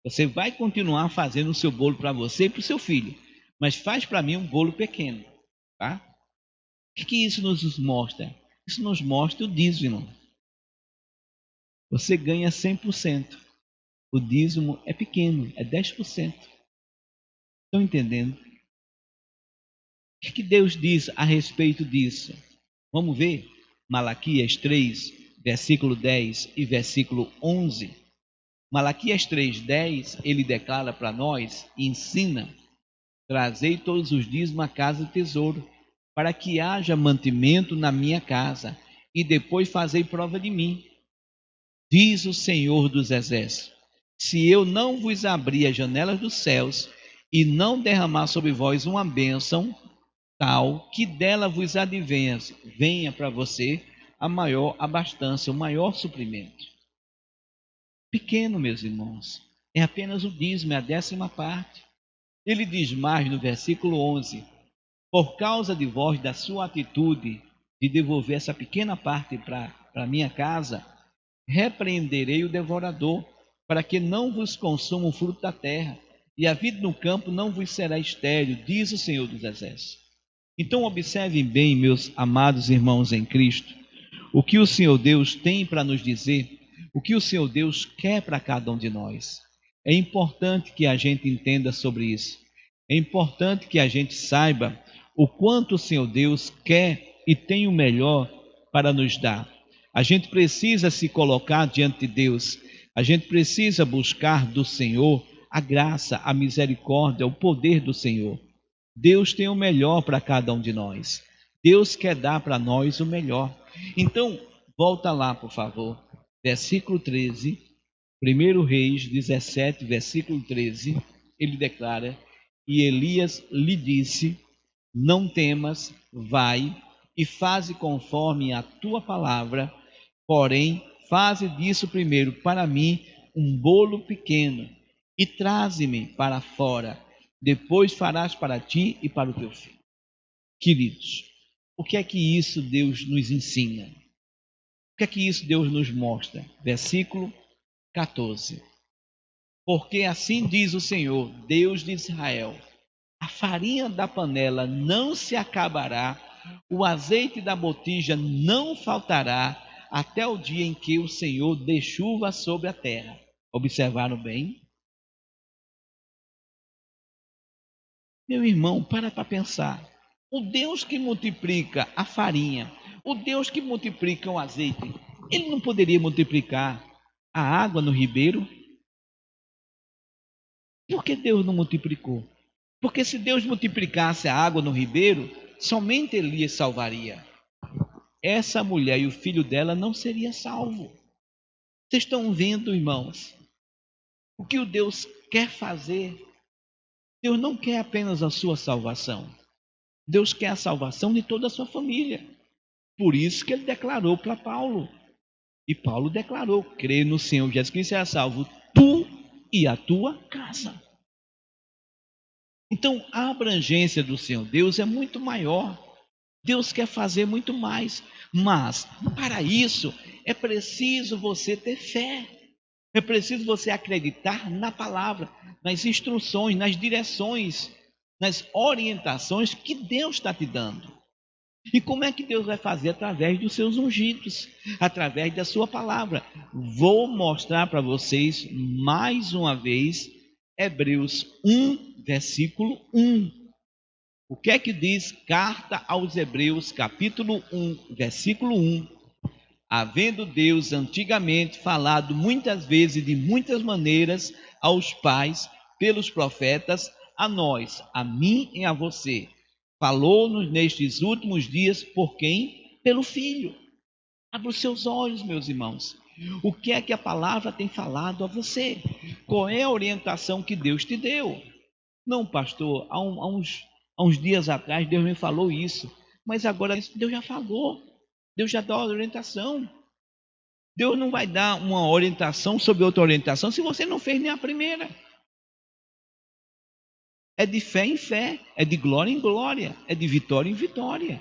Você vai continuar fazendo o seu bolo para você e para o seu filho, mas faz para mim um bolo pequeno, tá? O que isso nos mostra? Isso nos mostra o dízimo. Você ganha 100%. O dízimo é pequeno, é 10%. Estão entendendo? O que Deus diz a respeito disso? Vamos ver Malaquias 3, versículo 10 e versículo 11. Malaquias 3, 10, ele declara para nós e ensina, trazei todos os dízimos à casa de tesouro, para que haja mantimento na minha casa, e depois fazei prova de mim. Diz o Senhor dos Exércitos, se eu não vos abrir as janelas dos céus, e não derramar sobre vós uma bênção, tal que dela vos advenha, venha para você a maior abastança, o maior suprimento. Pequeno, meus irmãos, é apenas o dízimo, é a 10ª parte. Ele diz mais no versículo 11, por causa de vós, da sua atitude de devolver essa pequena parte para a minha casa, repreenderei o devorador, para que não vos consuma o fruto da terra, e a vida no campo não vos será estéril, diz o Senhor dos Exércitos. Então observem bem, meus amados irmãos em Cristo, o que o Senhor Deus tem para nos dizer, o que o Senhor Deus quer para cada um de nós. É importante que a gente entenda sobre isso. É importante que a gente saiba o quanto o Senhor Deus quer e tem o melhor para nos dar. A gente precisa se colocar diante de Deus. A gente precisa buscar do Senhor a graça, a misericórdia, o poder do Senhor. Deus tem o melhor para cada um de nós. Deus quer dar para nós o melhor. Então, volta lá, por favor. Versículo 13, 1 Reis 17, versículo 13, ele declara, e Elias lhe disse, não temas, vai e faze conforme a tua palavra, porém, faze disso primeiro para mim um bolo pequeno e traze-me para fora, depois farás para ti e para o teu filho. Queridos, o que é que isso Deus nos ensina? O que é que isso Deus nos mostra? Versículo 14. Porque assim diz o Senhor, Deus de Israel, a farinha da panela não se acabará, o azeite da botija não faltará até o dia em que o Senhor dê chuva sobre a terra. Observaram bem? Meu irmão, para pensar. O Deus que multiplica a farinha, o Deus que multiplica o azeite, ele não poderia multiplicar a água no ribeiro? Por que Deus não multiplicou? Porque se Deus multiplicasse a água no ribeiro, somente Elias salvaria. Essa mulher e o filho dela não seria salvo. Vocês estão vendo, irmãos, o que o Deus quer fazer? Deus não quer apenas a sua salvação. Deus quer a salvação de toda a sua família. Por isso que ele declarou para Paulo. E Paulo declarou: crê no Senhor Jesus Cristo e será salvo tu e a tua casa. Então a abrangência do Senhor Deus é muito maior. Deus quer fazer muito mais. Mas para isso é preciso você ter fé. É preciso você acreditar na palavra, nas instruções, nas direções, nas orientações que Deus está te dando. E como é que Deus vai fazer? Através dos seus ungidos, através da sua palavra. Vou mostrar para vocês mais uma vez Hebreus 1, versículo 1. O que é que diz carta aos Hebreus, capítulo 1, versículo 1? Havendo Deus antigamente falado muitas vezes de muitas maneiras aos pais pelos profetas, a nós, a mim e a você, falou-nos nestes últimos dias por quem? Pelo Filho. Abra os seus olhos, meus irmãos. O que é que a palavra tem falado a você? Qual é a orientação que Deus te deu? Não, pastor, há uns dias atrás Deus me falou isso, mas agora Deus já falou. Deus já dá a orientação. Deus não vai dar uma orientação sobre outra orientação se você não fez nem a primeira. É de fé em fé, é de glória em glória, é de vitória em vitória.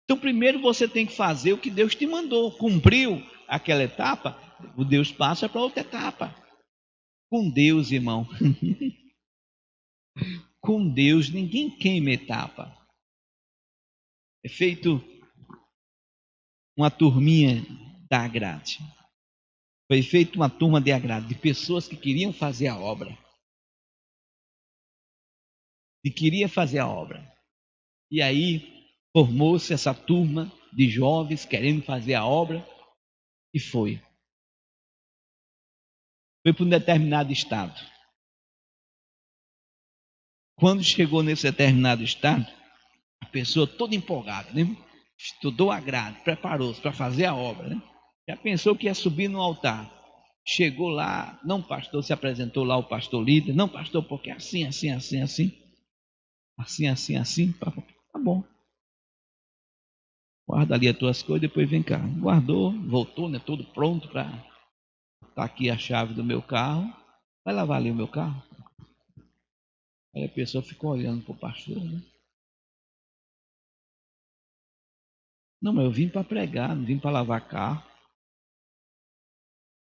Então primeiro você tem que fazer o que Deus te mandou. Cumpriu aquela etapa, o Deus passa para outra etapa. Com Deus, irmão. Com Deus ninguém queima etapa. É feito uma turminha da agrade. Foi feita uma turma de agrado, de pessoas que queriam fazer a obra. E queria fazer a obra. E aí formou-se essa turma de jovens querendo fazer a obra e foi. Foi para um determinado estado. Quando chegou nesse determinado estado, a pessoa toda empolgada, né? Estudou a grade, preparou-se para fazer a obra, né? Já pensou que ia subir no altar. Chegou lá, não, pastor, se apresentou lá o pastor líder. Não, pastor, porque assim, assim, assim, assim. Assim, assim, assim. Tá bom. Guarda ali as tuas coisas, depois vem cá. Guardou, voltou, né? Tudo pronto para... Está aqui a chave do meu carro. Vai lavar ali o meu carro? Aí a pessoa ficou olhando para o pastor, né? Não, mas eu vim para pregar, não vim para lavar carro.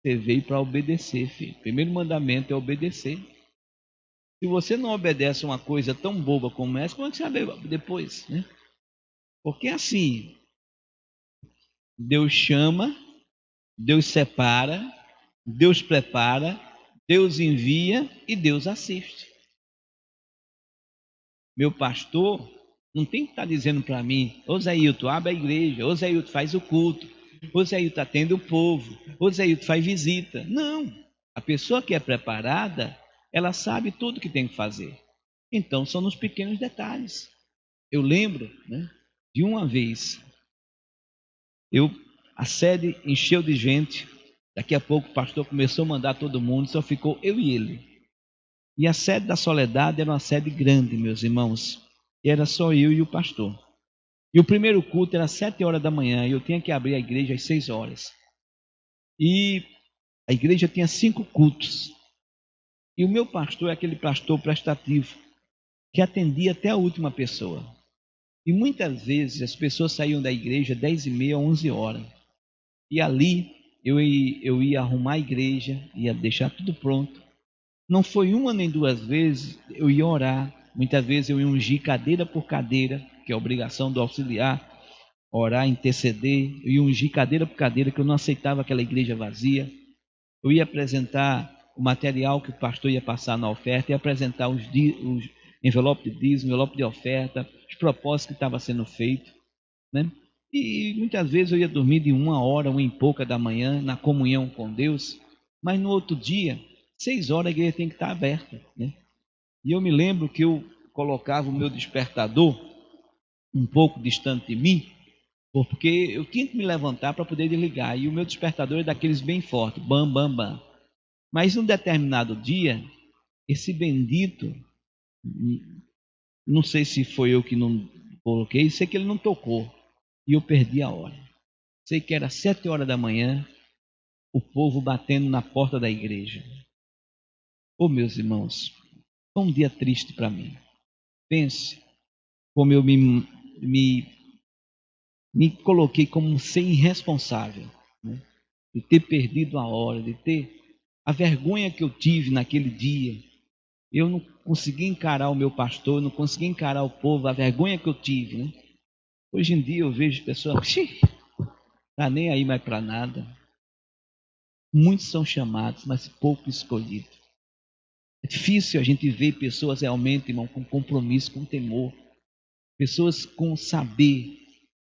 Você veio para obedecer, filho. O primeiro mandamento é obedecer. Se você não obedece uma coisa tão boba como essa, como é que você vai depois, né? Porque assim, Deus chama, Deus separa, Deus prepara, Deus envia e Deus assiste. Meu pastor não tem que estar dizendo para mim: ô Zéilton, abre a igreja, ô Zéilton, faz o culto, ô Zéilton, atende o povo, ô Zéilton, faz visita. Não, a pessoa que é preparada, ela sabe tudo que tem que fazer. Então são nos pequenos detalhes. Eu lembro, né, de uma vez, a sede encheu de gente, daqui a pouco o pastor começou a mandar todo mundo, só ficou eu e ele. E a sede da Soledade era uma sede grande, meus irmãos. E era só eu e o pastor. E o primeiro culto era às 7 horas da manhã. E eu tinha que abrir a igreja às 6 horas. E a igreja tinha 5 cultos. E o meu pastor é aquele pastor prestativo, que atendia até a última pessoa. E muitas vezes as pessoas saíam da igreja 10h30, 11 horas. E ali eu ia arrumar a igreja, ia deixar tudo pronto. Não foi uma nem duas vezes, eu ia orar, Muitas vezes eu ia ungir cadeira por cadeira, que é a obrigação do auxiliar, orar, interceder. Eu ia ungir cadeira por cadeira, que eu não aceitava aquela igreja vazia. Eu ia apresentar o material que o pastor ia passar na oferta, ia apresentar os envelopes de dízimo, envelope de oferta, os propósitos que estavam sendo feitos, né? E muitas vezes eu ia dormir de 1 hora, 1 e pouca da manhã, na comunhão com Deus, mas no outro dia, 6 horas, a igreja tem que estar aberta, né? E eu me lembro que eu colocava o meu despertador um pouco distante de mim, porque eu tinha que me levantar para poder desligar, e o meu despertador é daqueles bem fortes, bam, bam, bam. Mas num determinado dia, esse bendito, não sei se foi eu que não coloquei, sei que ele não tocou, e eu perdi a hora. Sei que era 7 horas da manhã, o povo batendo na porta da igreja. Oh, meus irmãos, foi um dia triste para mim. Pense como eu me coloquei como um ser irresponsável, né? De ter perdido a hora, de ter a vergonha que eu tive naquele dia. Eu não consegui encarar o meu pastor, não consegui encarar o povo, a vergonha que eu tive, né? Hoje em dia eu vejo pessoas, tá nem aí mais para nada. Muitos são chamados, mas pouco escolhidos. É difícil a gente ver pessoas realmente, irmão, com compromisso, com temor. Pessoas com saber.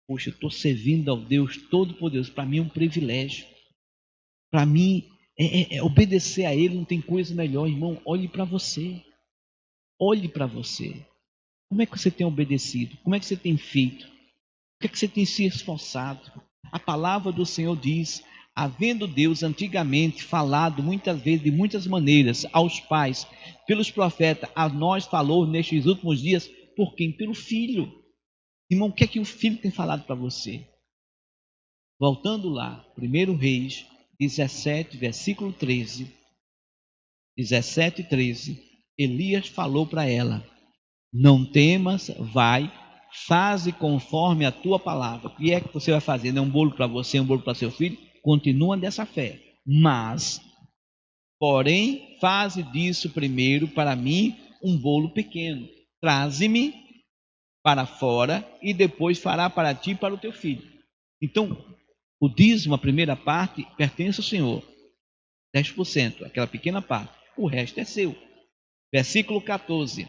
Poxa, eu estou servindo ao Deus Todo-Poderoso. Para mim é um privilégio. Para mim é obedecer a Ele, não tem coisa melhor, irmão. Olhe para você. Olhe para você. Como é que você tem obedecido? Como é que você tem feito? O que é que você tem se esforçado? A palavra do Senhor diz: havendo Deus antigamente falado muitas vezes, de muitas maneiras, aos pais, pelos profetas, a nós falou nestes últimos dias, por quem? Pelo Filho. Irmão, o que é que o Filho tem falado para você? Voltando lá, 1 Reis 17, versículo 13. 17 e 13. Elias falou para ela: não temas, vai, faze conforme a tua palavra. O que é que você vai fazer? Não é um bolo para você, um bolo para seu filho? Continua dessa fé. Mas, porém, faze disso primeiro para mim um bolo pequeno. Traze-me para fora e depois fará para ti e para o teu filho. Então, o dízimo, a primeira parte, pertence ao Senhor. 10%, aquela pequena parte. O resto é seu. Versículo 14.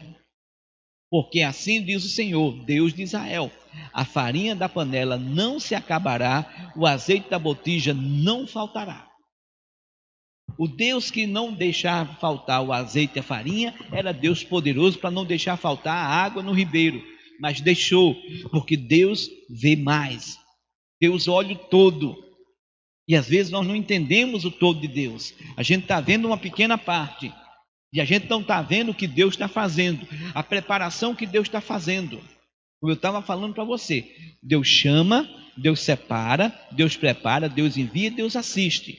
Porque assim diz o Senhor, Deus de Israel: a farinha da panela não se acabará, o azeite da botija não faltará. O Deus que não deixava faltar o azeite e a farinha era Deus poderoso para não deixar faltar a água no ribeiro, mas deixou, porque Deus vê mais. Deus olha o todo. E às vezes nós não entendemos o todo de Deus. A gente está vendo uma pequena parte. E a gente não está vendo o que Deus está fazendo, a preparação que Deus está fazendo. Como eu estava falando para você, Deus chama, Deus separa, Deus prepara, Deus envia, Deus assiste.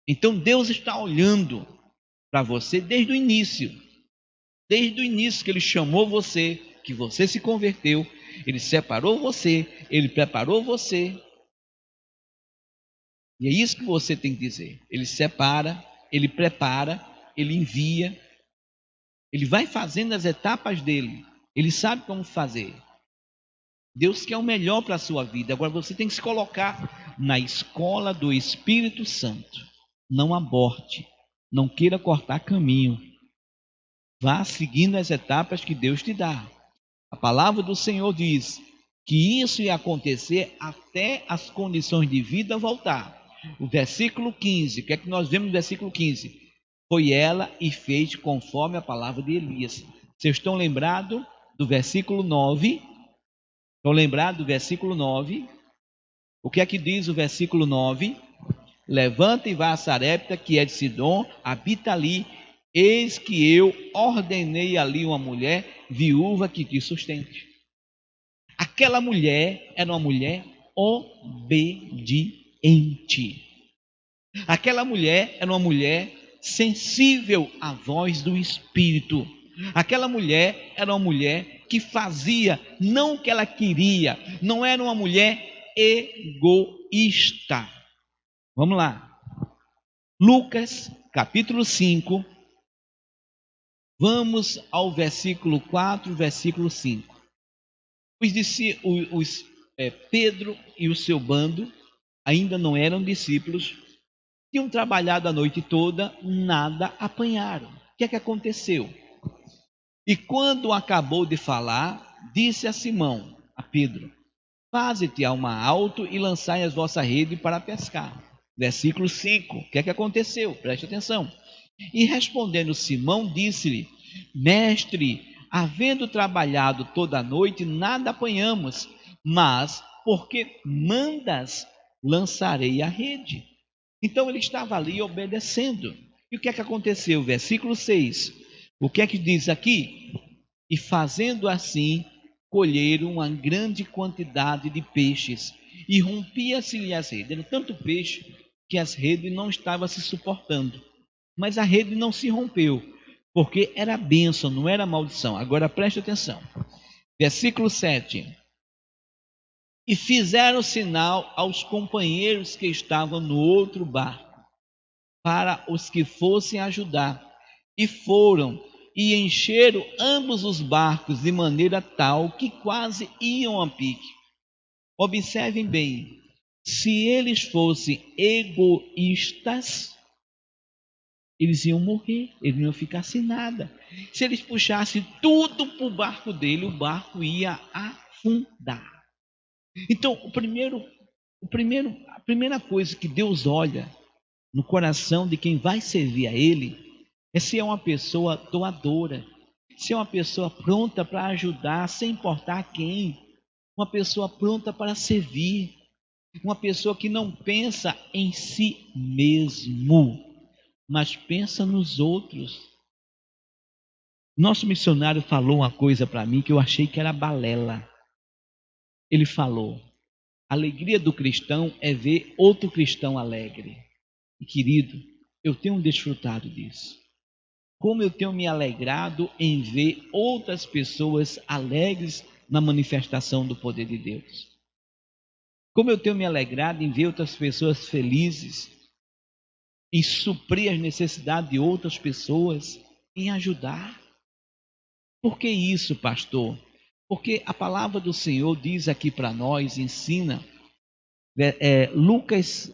Então Deus está olhando para você desde o início que Ele chamou você, que você se converteu, Ele separou você, Ele preparou você. E é isso que você tem que dizer. Ele separa, Ele prepara, Ele envia. Ele vai fazendo as etapas dele. Ele sabe como fazer. Deus quer o melhor para a sua vida. Agora você tem que se colocar na escola do Espírito Santo. Não aborte. Não queira cortar caminho. Vá seguindo as etapas que Deus te dá. A palavra do Senhor diz que isso ia acontecer até as condições de vida voltar. O versículo 15, o que é que nós vemos no versículo 15? Foi ela e fez conforme a palavra de Elias. Vocês estão lembrados do versículo 9? Estão lembrados do versículo 9? O que é que diz o versículo 9? Levanta e vá a Sarepta, que é de Sidom, habita ali. Eis que eu ordenei ali uma mulher viúva que te sustente. Aquela mulher era uma mulher obediente. Aquela mulher era uma mulher sensível à voz do Espírito. Aquela mulher era uma mulher que fazia não o que ela queria, não era uma mulher egoísta. Vamos lá. Lucas, capítulo 5, Vamos ao versículo 4, versículo 5. Pedro e o seu bando ainda não eram discípulos, tinham trabalhado a noite toda, nada apanharam. O que é que aconteceu? E quando acabou de falar, disse a Simão, a Pedro: faze-te ao mar alto e lançai as vossas redes para pescar. Versículo 5. O que é que aconteceu? Preste atenção. E respondendo Simão, disse-lhe: mestre, havendo trabalhado toda a noite, nada apanhamos, mas porque mandas, lançarei a rede. Então ele estava ali obedecendo. E o que é que aconteceu? Versículo 6. O que é que diz aqui? E fazendo assim, colheram uma grande quantidade de peixes, e rompia-se-lhe as redes. Era tanto peixe que as redes não estavam se suportando. Mas a rede não se rompeu, porque era bênção, não era maldição. Agora preste atenção. Versículo 7. E fizeram sinal aos companheiros que estavam no outro barco, para os que fossem ajudar. E foram e encheram ambos os barcos de maneira tal que quase iam a pique. Observem bem, se eles fossem egoístas, eles iam morrer, eles não iam ficar sem nada. Se eles puxassem tudo para o barco dele, o barco ia afundar. Então, a primeira coisa que Deus olha no coração de quem vai servir a Ele é se é uma pessoa doadora, se é uma pessoa pronta para ajudar, sem importar quem, uma pessoa pronta para servir, uma pessoa que não pensa em si mesmo, mas pensa nos outros. Nosso missionário falou uma coisa para mim que eu achei que era balela. Ele falou: a alegria do cristão é ver outro cristão alegre. E querido, eu tenho desfrutado disso. Como eu tenho me alegrado em ver outras pessoas alegres na manifestação do poder de Deus. Como eu tenho me alegrado em ver outras pessoas felizes, em suprir as necessidades de outras pessoas, em ajudar. Por que isso, pastor? Porque a palavra do Senhor diz aqui para nós, ensina, Lucas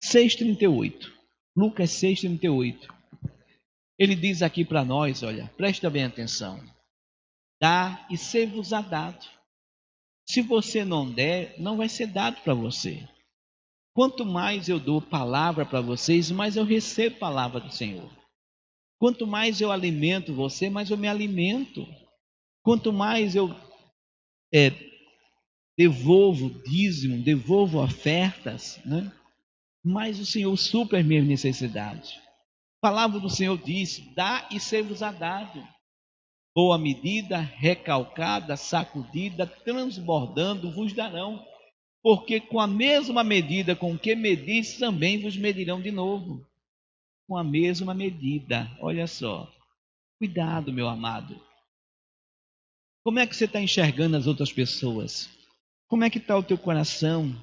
6,38. Lucas 6,38. Ele diz aqui para nós, olha, presta bem atenção. Dá e ser-vos-á dado. Se você não der, não vai ser dado para você. Quanto mais eu dou palavra para vocês, mais eu recebo palavra do Senhor. Quanto mais eu alimento você, mais eu me alimento. Quanto mais eu devolvo dízimo, devolvo ofertas, né? Mais o Senhor supre as minhas necessidades. A palavra do Senhor diz: dá e ser-vos-á dado. Boa medida, recalcada, sacudida, transbordando, vos darão. Porque com a mesma medida com que medis, também vos medirão de novo. Com a mesma medida, olha só. Cuidado, meu amado. Como é que você está enxergando as outras pessoas? Como é que está o teu coração?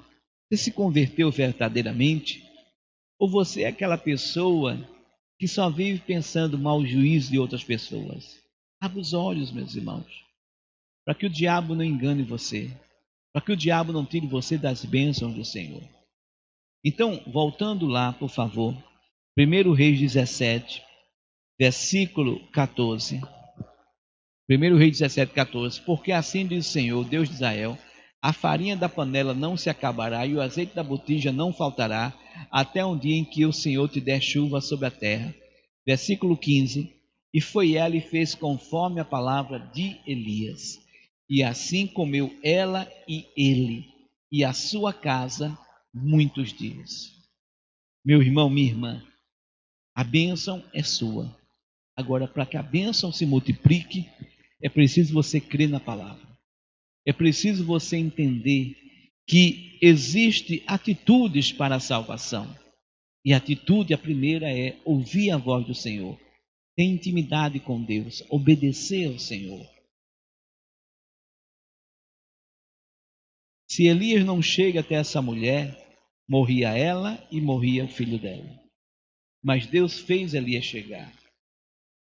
Você se converteu verdadeiramente? Ou você é aquela pessoa que só vive pensando mau juízo de outras pessoas? Abra os olhos, meus irmãos, para que o diabo não engane você, para que o diabo não tire você das bênçãos do Senhor. Então, voltando lá, por favor, 1 Reis 17, versículo 14. 1 Reis 17, 14. Porque assim diz o Senhor, Deus de Israel: a farinha da panela não se acabará e o azeite da botija não faltará, até um dia em que o Senhor te der chuva sobre a terra. Versículo 15. E foi ela e fez conforme a palavra de Elias. E assim comeu ela e ele, e a sua casa, muitos dias. Meu irmão, minha irmã, a bênção é sua. Agora, para que a bênção se multiplique, é preciso você crer na palavra. É preciso você entender que existe atitudes para a salvação. E a atitude, a primeira é ouvir a voz do Senhor. Ter intimidade com Deus, obedecer ao Senhor. Se Elias não chega até essa mulher, morria ela e morria o filho dela. Mas Deus fez Elias chegar.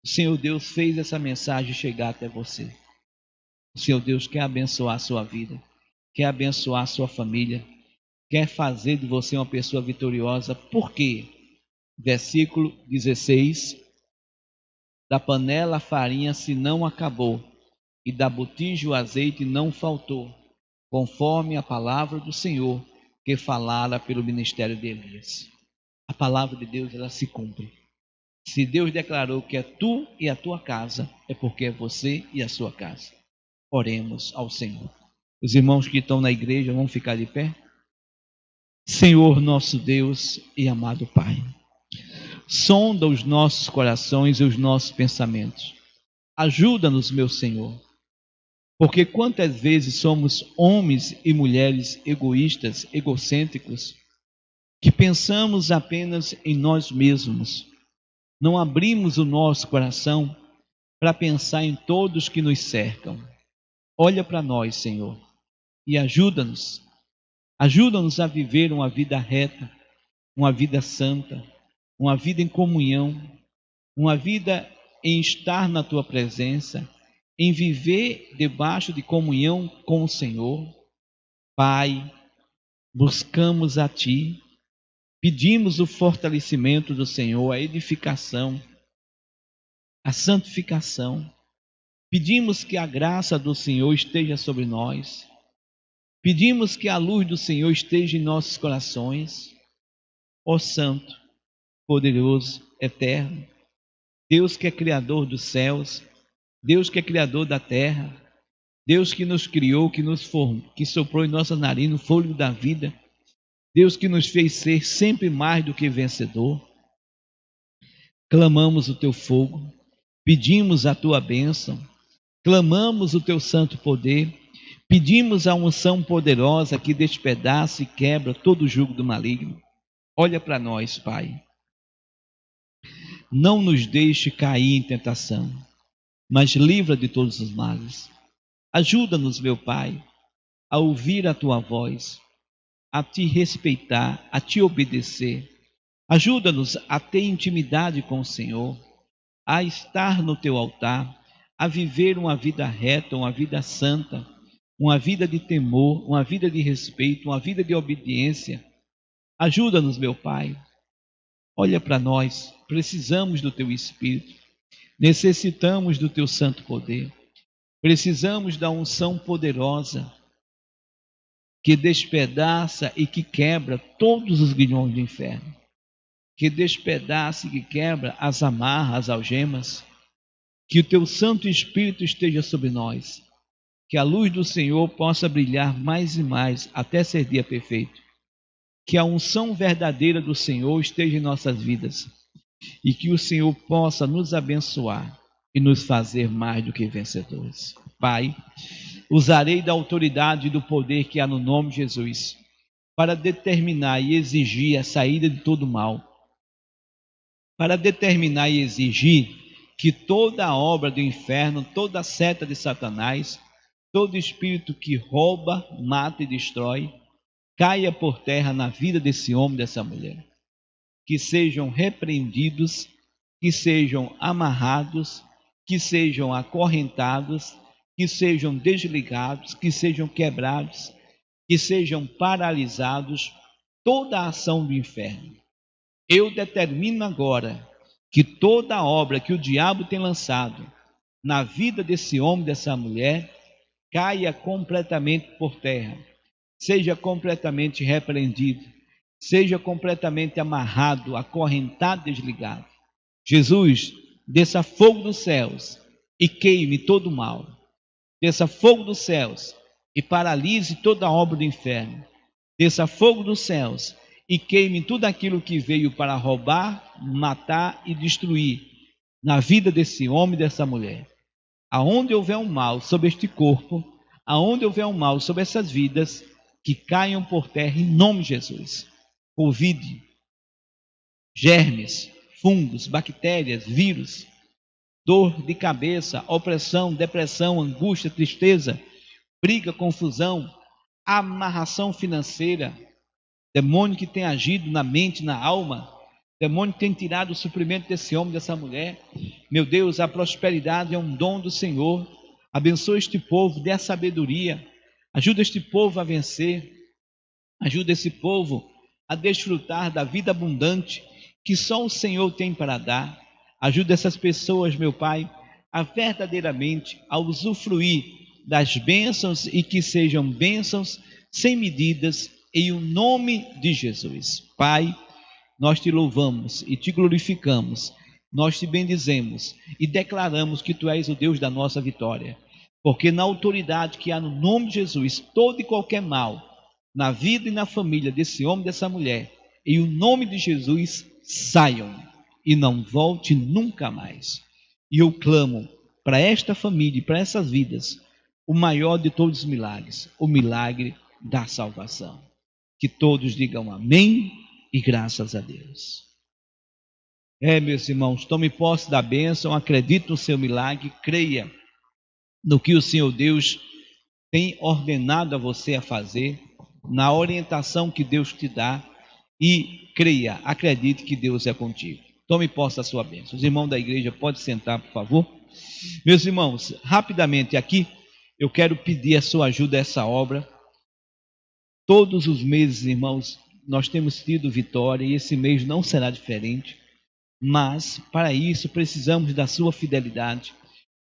O Senhor Deus fez essa mensagem chegar até você. O Senhor Deus quer abençoar a sua vida, quer abençoar a sua família, quer fazer de você uma pessoa vitoriosa. Por quê? Versículo 16: da panela a farinha se não acabou, e da botija o azeite não faltou, conforme a palavra do Senhor que falara pelo ministério de Elias. A palavra de Deus, ela se cumpre. Se Deus declarou que é tu e a tua casa, é porque é você e a sua casa. Oremos ao Senhor. Os irmãos que estão na igreja vão ficar de pé. Senhor nosso Deus e amado Pai, sonda os nossos corações e os nossos pensamentos. Ajuda-nos, meu Senhor, porque quantas vezes somos homens e mulheres egoístas, egocêntricos, que pensamos apenas em nós mesmos. Não abrimos o nosso coração para pensar em todos que nos cercam. Olha para nós, Senhor, e ajuda-nos. Ajuda-nos a viver uma vida reta, uma vida santa, uma vida em comunhão, uma vida em estar na Tua presença, em viver debaixo de comunhão com o Senhor. Pai, buscamos a Ti, pedimos o fortalecimento do Senhor, a edificação, a santificação. Pedimos que a graça do Senhor esteja sobre nós. Pedimos que a luz do Senhor esteja em nossos corações. Ó Santo, poderoso, eterno, Deus que é Criador dos céus, Deus que é Criador da terra, Deus que nos criou, que nos formou, que soprou em nossa nariz o fôlego da vida, Deus que nos fez ser sempre mais do que vencedor. Clamamos o Teu fogo, pedimos a Tua bênção, clamamos o Teu santo poder, pedimos a unção poderosa que despedaça e quebra todo o jugo do maligno. Olha para nós, Pai. Não nos deixe cair em tentação, mas livra de todos os males. Ajuda-nos, meu Pai, a ouvir a Tua voz, a Te respeitar, a Te obedecer. Ajuda-nos a ter intimidade com o Senhor, a estar no Teu altar, a viver uma vida reta, uma vida santa, uma vida de temor, uma vida de respeito, uma vida de obediência. Ajuda-nos, meu Pai. Olha para nós, precisamos do Teu Espírito, necessitamos do Teu santo poder, precisamos da unção poderosa que despedaça e que quebra todos os grilhões do inferno, que despedaça e que quebra as amarras, as algemas. Que o Teu Santo Espírito esteja sobre nós, que a luz do Senhor possa brilhar mais e mais até ser dia perfeito. Que a unção verdadeira do Senhor esteja em nossas vidas e que o Senhor possa nos abençoar e nos fazer mais do que vencedores. Pai, usarei da autoridade e do poder que há no nome de Jesus para determinar e exigir a saída de todo mal, para determinar e exigir que toda a obra do inferno, toda a seta de Satanás, todo espírito que rouba, mata e destrói, caia por terra na vida desse homem, dessa mulher. Que sejam repreendidos, que sejam amarrados, que sejam acorrentados, que sejam desligados, que sejam quebrados, que sejam paralisados toda a ação do inferno. Eu determino agora que toda a obra que o diabo tem lançado na vida desse homem, dessa mulher, caia completamente por terra, seja completamente repreendido, seja completamente amarrado, acorrentado, desligado. Jesus, desça fogo dos céus e queime todo o mal. Desça fogo dos céus e paralise toda a obra do inferno. Desça fogo dos céus e queime tudo aquilo que veio para roubar, matar e destruir na vida desse homem e dessa mulher. Aonde houver um mal sobre este corpo, aonde houver um mal sobre essas vidas, que caiam por terra em nome de Jesus. Covid, germes, fungos, bactérias, vírus, dor de cabeça, opressão, depressão, angústia, tristeza, briga, confusão, amarração financeira, demônio que tem agido na mente, na alma, demônio tem tirado o suprimento desse homem, dessa mulher. Meu Deus, a prosperidade é um dom do Senhor. Abençoa este povo, dê a sabedoria. Ajuda este povo a vencer. Ajuda esse povo a desfrutar da vida abundante que só o Senhor tem para dar. Ajuda essas pessoas, meu Pai, a verdadeiramente a usufruir das bênçãos e que sejam bênçãos sem medidas, em o nome de Jesus. Pai, nós te louvamos e te glorificamos, nós te bendizemos e declaramos que tu és o Deus da nossa vitória, porque na autoridade que há no nome de Jesus, todo e qualquer mal, na vida e na família desse homem e dessa mulher, em o nome de Jesus, saiam e não volte nunca mais. E eu clamo para esta família e para essas vidas, o maior de todos os milagres, o milagre da salvação. Que todos digam amém e graças a Deus. Meus irmãos, tome posse da bênção, acredite no seu milagre, creia no que o Senhor Deus tem ordenado a você a fazer, na orientação que Deus te dá, e creia, acredite que Deus é contigo. Tome posse da sua bênção. Os irmãos da igreja podem sentar, por favor. Meus irmãos, rapidamente aqui, eu quero pedir a sua ajuda a essa obra. Todos os meses, irmãos, nós temos tido vitória e esse mês não será diferente, mas para isso precisamos da sua fidelidade,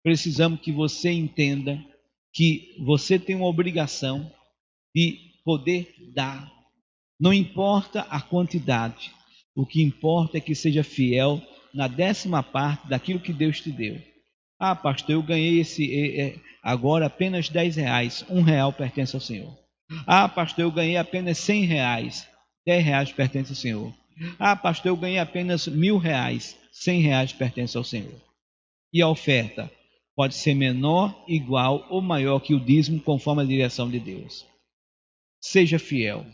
precisamos que você entenda que você tem uma obrigação de poder dar, não importa a quantidade, o que importa é que seja fiel na 10ª parte daquilo que Deus te deu. Ah, pastor, eu ganhei agora apenas R$10, R$1 pertence ao Senhor. Ah, pastor, eu ganhei apenas R$100, R$10 pertence ao Senhor. Ah, pastor, eu ganhei apenas R$1.000, R$100 pertence ao Senhor. E a oferta pode ser menor, igual ou maior que o dízimo, conforme a direção de Deus. Seja fiel,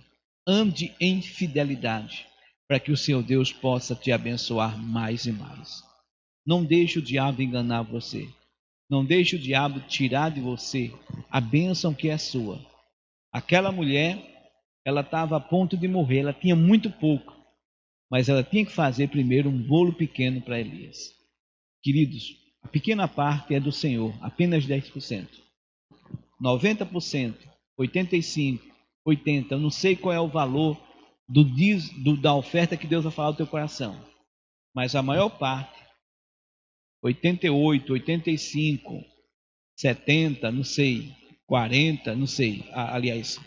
ande em fidelidade, para que o Senhor Deus possa te abençoar mais e mais. Não deixe o diabo enganar você. Não deixe o diabo tirar de você a bênção que é sua. Aquela mulher, ela estava a ponto de morrer, ela tinha muito pouco, mas ela tinha que fazer primeiro um bolo pequeno para Elias. Queridos, a pequena parte é do Senhor, apenas 10%. 90%, 85%, 80%, eu não sei qual é o valor da oferta que Deus vai falar no teu coração, mas a maior parte, 88%, 85%, 70%, não sei, 40%, não sei, aliás,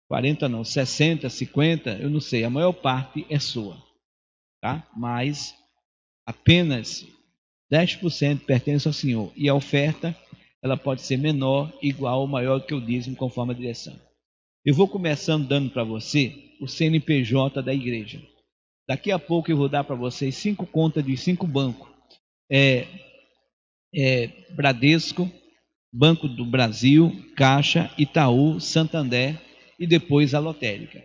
40 não, 60, 50, eu não sei, a maior parte é sua, tá? Mas apenas 10% pertence ao Senhor, e a oferta, ela pode ser menor, igual ou maior que o dízimo, conforme a direção. Eu vou começando dando para você o CNPJ da igreja. Daqui a pouco eu vou dar para vocês 5 contas de 5 bancos. Bradesco, Banco do Brasil, Caixa, Itaú, Santander e depois a lotérica.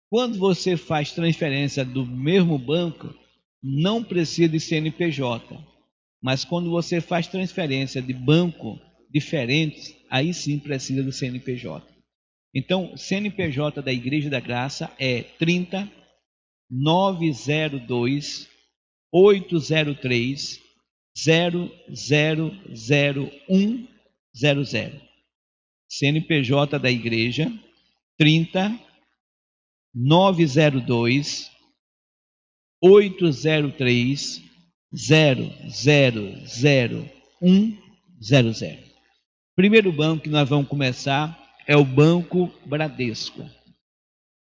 Quando você faz transferência do mesmo banco, não precisa de CNPJ. Mas quando você faz transferência de banco diferentes, aí sim precisa do CNPJ. Então, CNPJ da Igreja da Graça é 30 902 803 000100. CNPJ da Igreja 30 902 803 000100. Primeiro banco que nós vamos começar é o Banco Bradesco.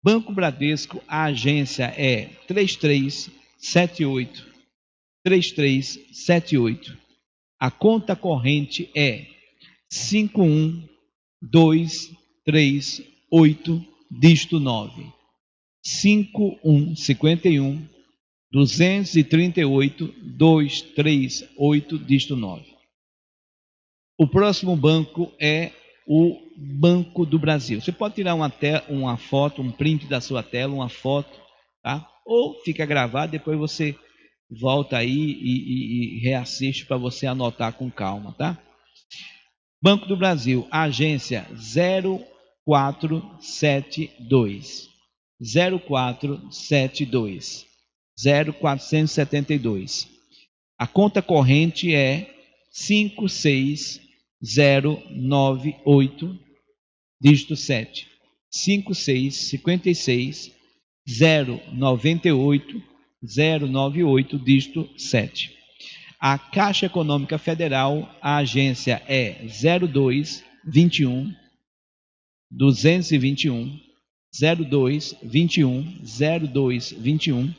Banco Bradesco, a agência é 3378. A conta corrente é 51238, dígito 9. 51 238 238, dígito 9. O próximo banco é o Banco do Brasil. Você pode tirar uma foto, um print da sua tela, uma foto, tá? Ou fica gravado, depois você volta aí e reassiste para você anotar com calma, tá? Banco do Brasil, agência 0472. 0472. A conta corrente é 56098, dígito 7. 5656098, dígito 7. A Caixa Econômica Federal, a agência é 0221 221 0221 0221.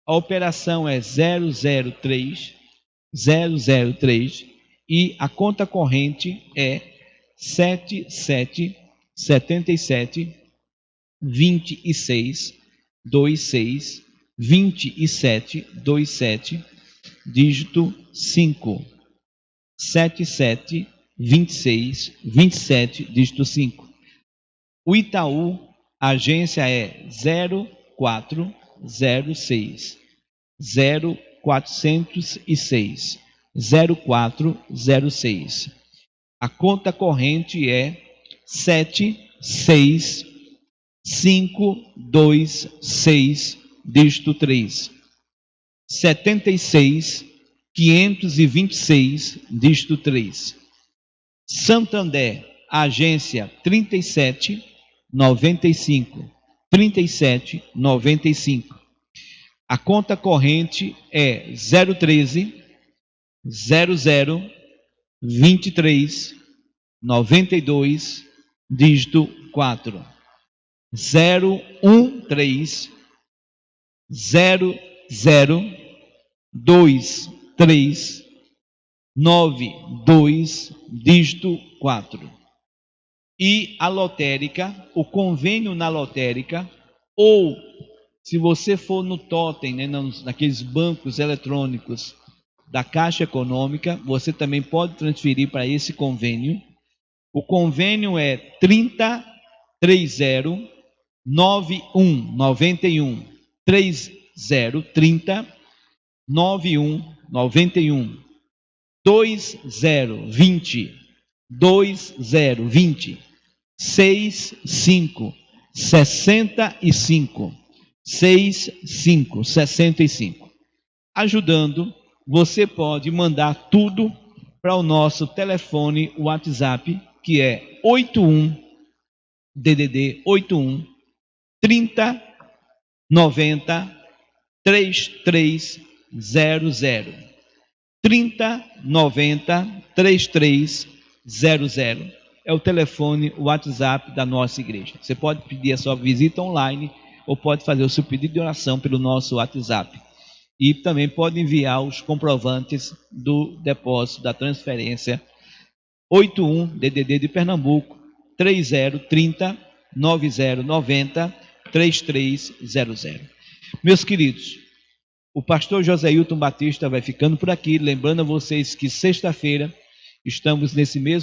A operação é 003 e a conta corrente é 7777 26 26 27 27, dígito 5. 77 26 27, dígito 5. O Itaú, a agência é 0406 0406 0406. A conta corrente é 76526, dígito 3. 76526, dígito 3. Santander, agência 3795 3795. A conta corrente é 013 00 23 92, dígito 4. 013 00 23 92, dígito 4. E a lotérica, o convênio na lotérica, ou se você for no totem, né, naqueles bancos eletrônicos da Caixa Econômica, você também pode transferir para esse convênio. O convênio é 30 30 91 91 30 91 91 20 65 65 65 65. Ajudando, você pode mandar tudo para o nosso telefone WhatsApp, que é 81 DDD 81 30 90 3300 30 90 3300 é o telefone WhatsApp da nossa igreja. Você pode pedir a sua visita online ou pode fazer o seu pedido de oração pelo nosso WhatsApp. E também pode enviar os comprovantes do depósito da transferência 81 DDD de Pernambuco 3030 9090 3300. Meus queridos, o pastor José Hilton Batista vai ficando por aqui, lembrando a vocês que sexta-feira estamos nesse mesmo